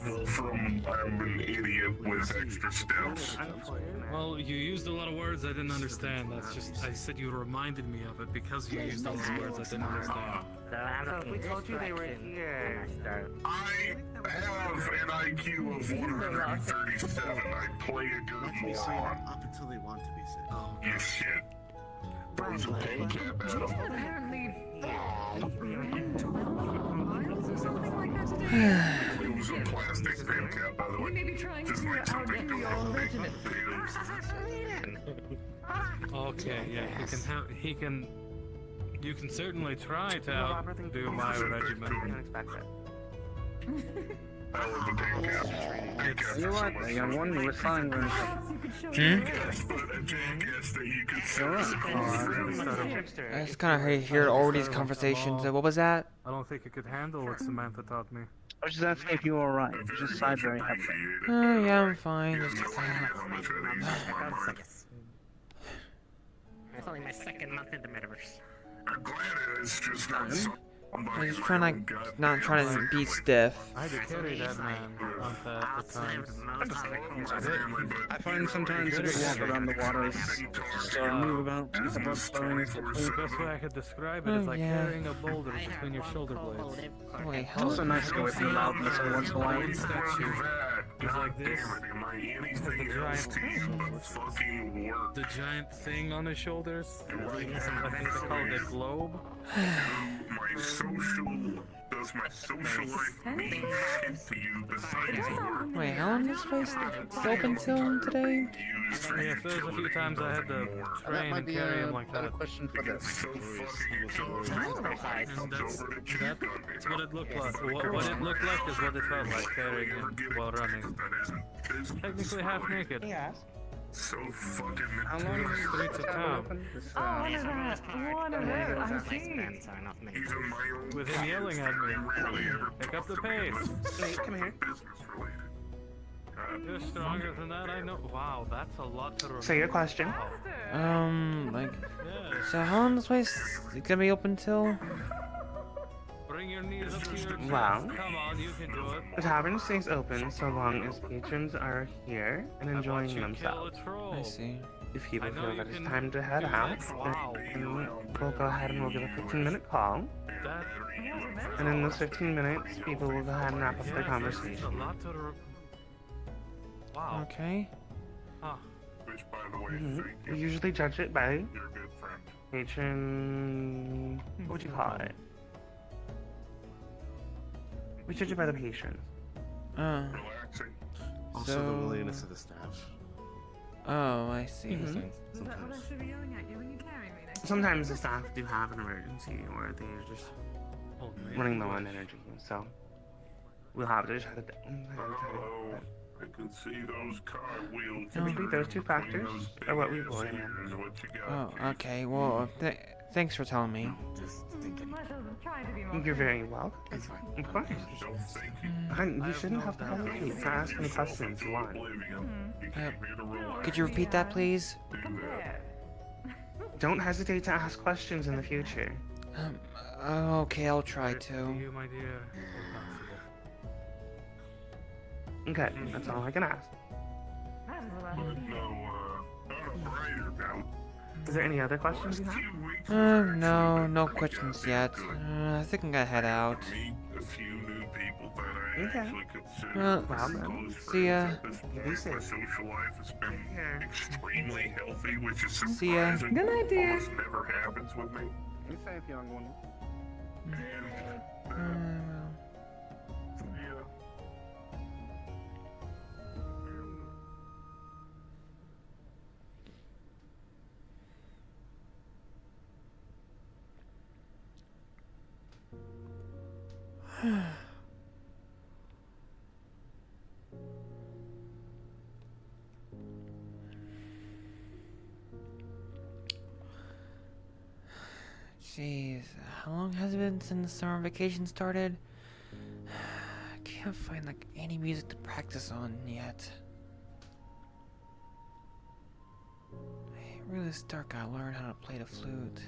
I'm an idiot with extra steps. Well, you used a lot of words I didn't understand. That's just, I said you reminded me of it because you used a lot of words I didn't understand. So we told you they were here. I have an IQ of 137. I play a good moron. Up until they want to be said. You shit. Throws a pain cap at him. Apparently, 12 miles or something like that today. It was a plastic pain cap, by the way. He may be trying to outdo your regiment. Okay, yeah, you can certainly try to outdo my regiment. You know what, the young one, you were selling them. It's kind of hard to hear all these conversations. What was that? I don't think you could handle what Samantha taught me. I was just asking if you were alright. You just sighed very heavily. Oh, yeah, I'm fine. It's only my second month in the metaverse. I'm glad it's just not I'm just trying to, not trying to be stiff. I had to carry that man at times. I find sometimes a good walk around the waters, just move about, keep the blood flowing. The best way I could describe it is like carrying a boulder between your shoulder blades. Wait, It's also nice to go away from the loudness every once in a while. It's like this. The giant thing on his shoulders. I think they call it a globe. Does my social life mean shit to you besides work? Wait, how long is this place open till today? Yeah, there's a few times I had to train and carry him like that. Question for this. And that's what it looked like. What it looked like is what it felt like carrying him while running. Technically half naked. So fucking How long is the Streets of town. Oh, what is that? I see. With him yelling at me. Pick up the pace. Nate, come here. You're stronger than that, I know. Wow, that's a lot to remember. So your question? Like, so how long is this place gonna be open till? Bring your knees up to your chest. Wow. Come on, you can do it. The tavern stays open so long as patrons are here and enjoying themselves. I see. If people feel that it's time to head out, then we'll go ahead and we'll give a 15-minute call. And in those 15 minutes, people will go ahead and wrap up their conversation. Wow. Okay. Huh. Which, by the way, We usually judge it by you're a good friend. patron... What would you call it? We judge it by the patrons. Relaxing. Also the willingness of the staff. Oh, I see. Is that what I should be yelling at you when you carry me next Sometimes the staff do have an emergency or they're just running low on energy, so we'll have to shut it down. Hello. I can see those cartwheels. Typically, those two factors are what we will Here's what you got. Oh, okay. Well, thanks for telling me. You're very welcome. Of course. You shouldn't have to hesitate to ask any questions you want. Could you repeat that, please? Don't hesitate to ask questions in the future. Okay, I'll try to. You, my dear. Okay, that's all I can ask. Is there any other questions you have? No questions yet. I think I'm gonna head out. Okay. Well, see ya. Be safe. My social life has been extremely healthy, which is See ya. surprising. Good night, dear. Almost never happens with me. Be safe, young one. Jeez, how long has it been since summer vacation started? I can't find like any music to practice on yet. I really start gotta learn how to play the flute.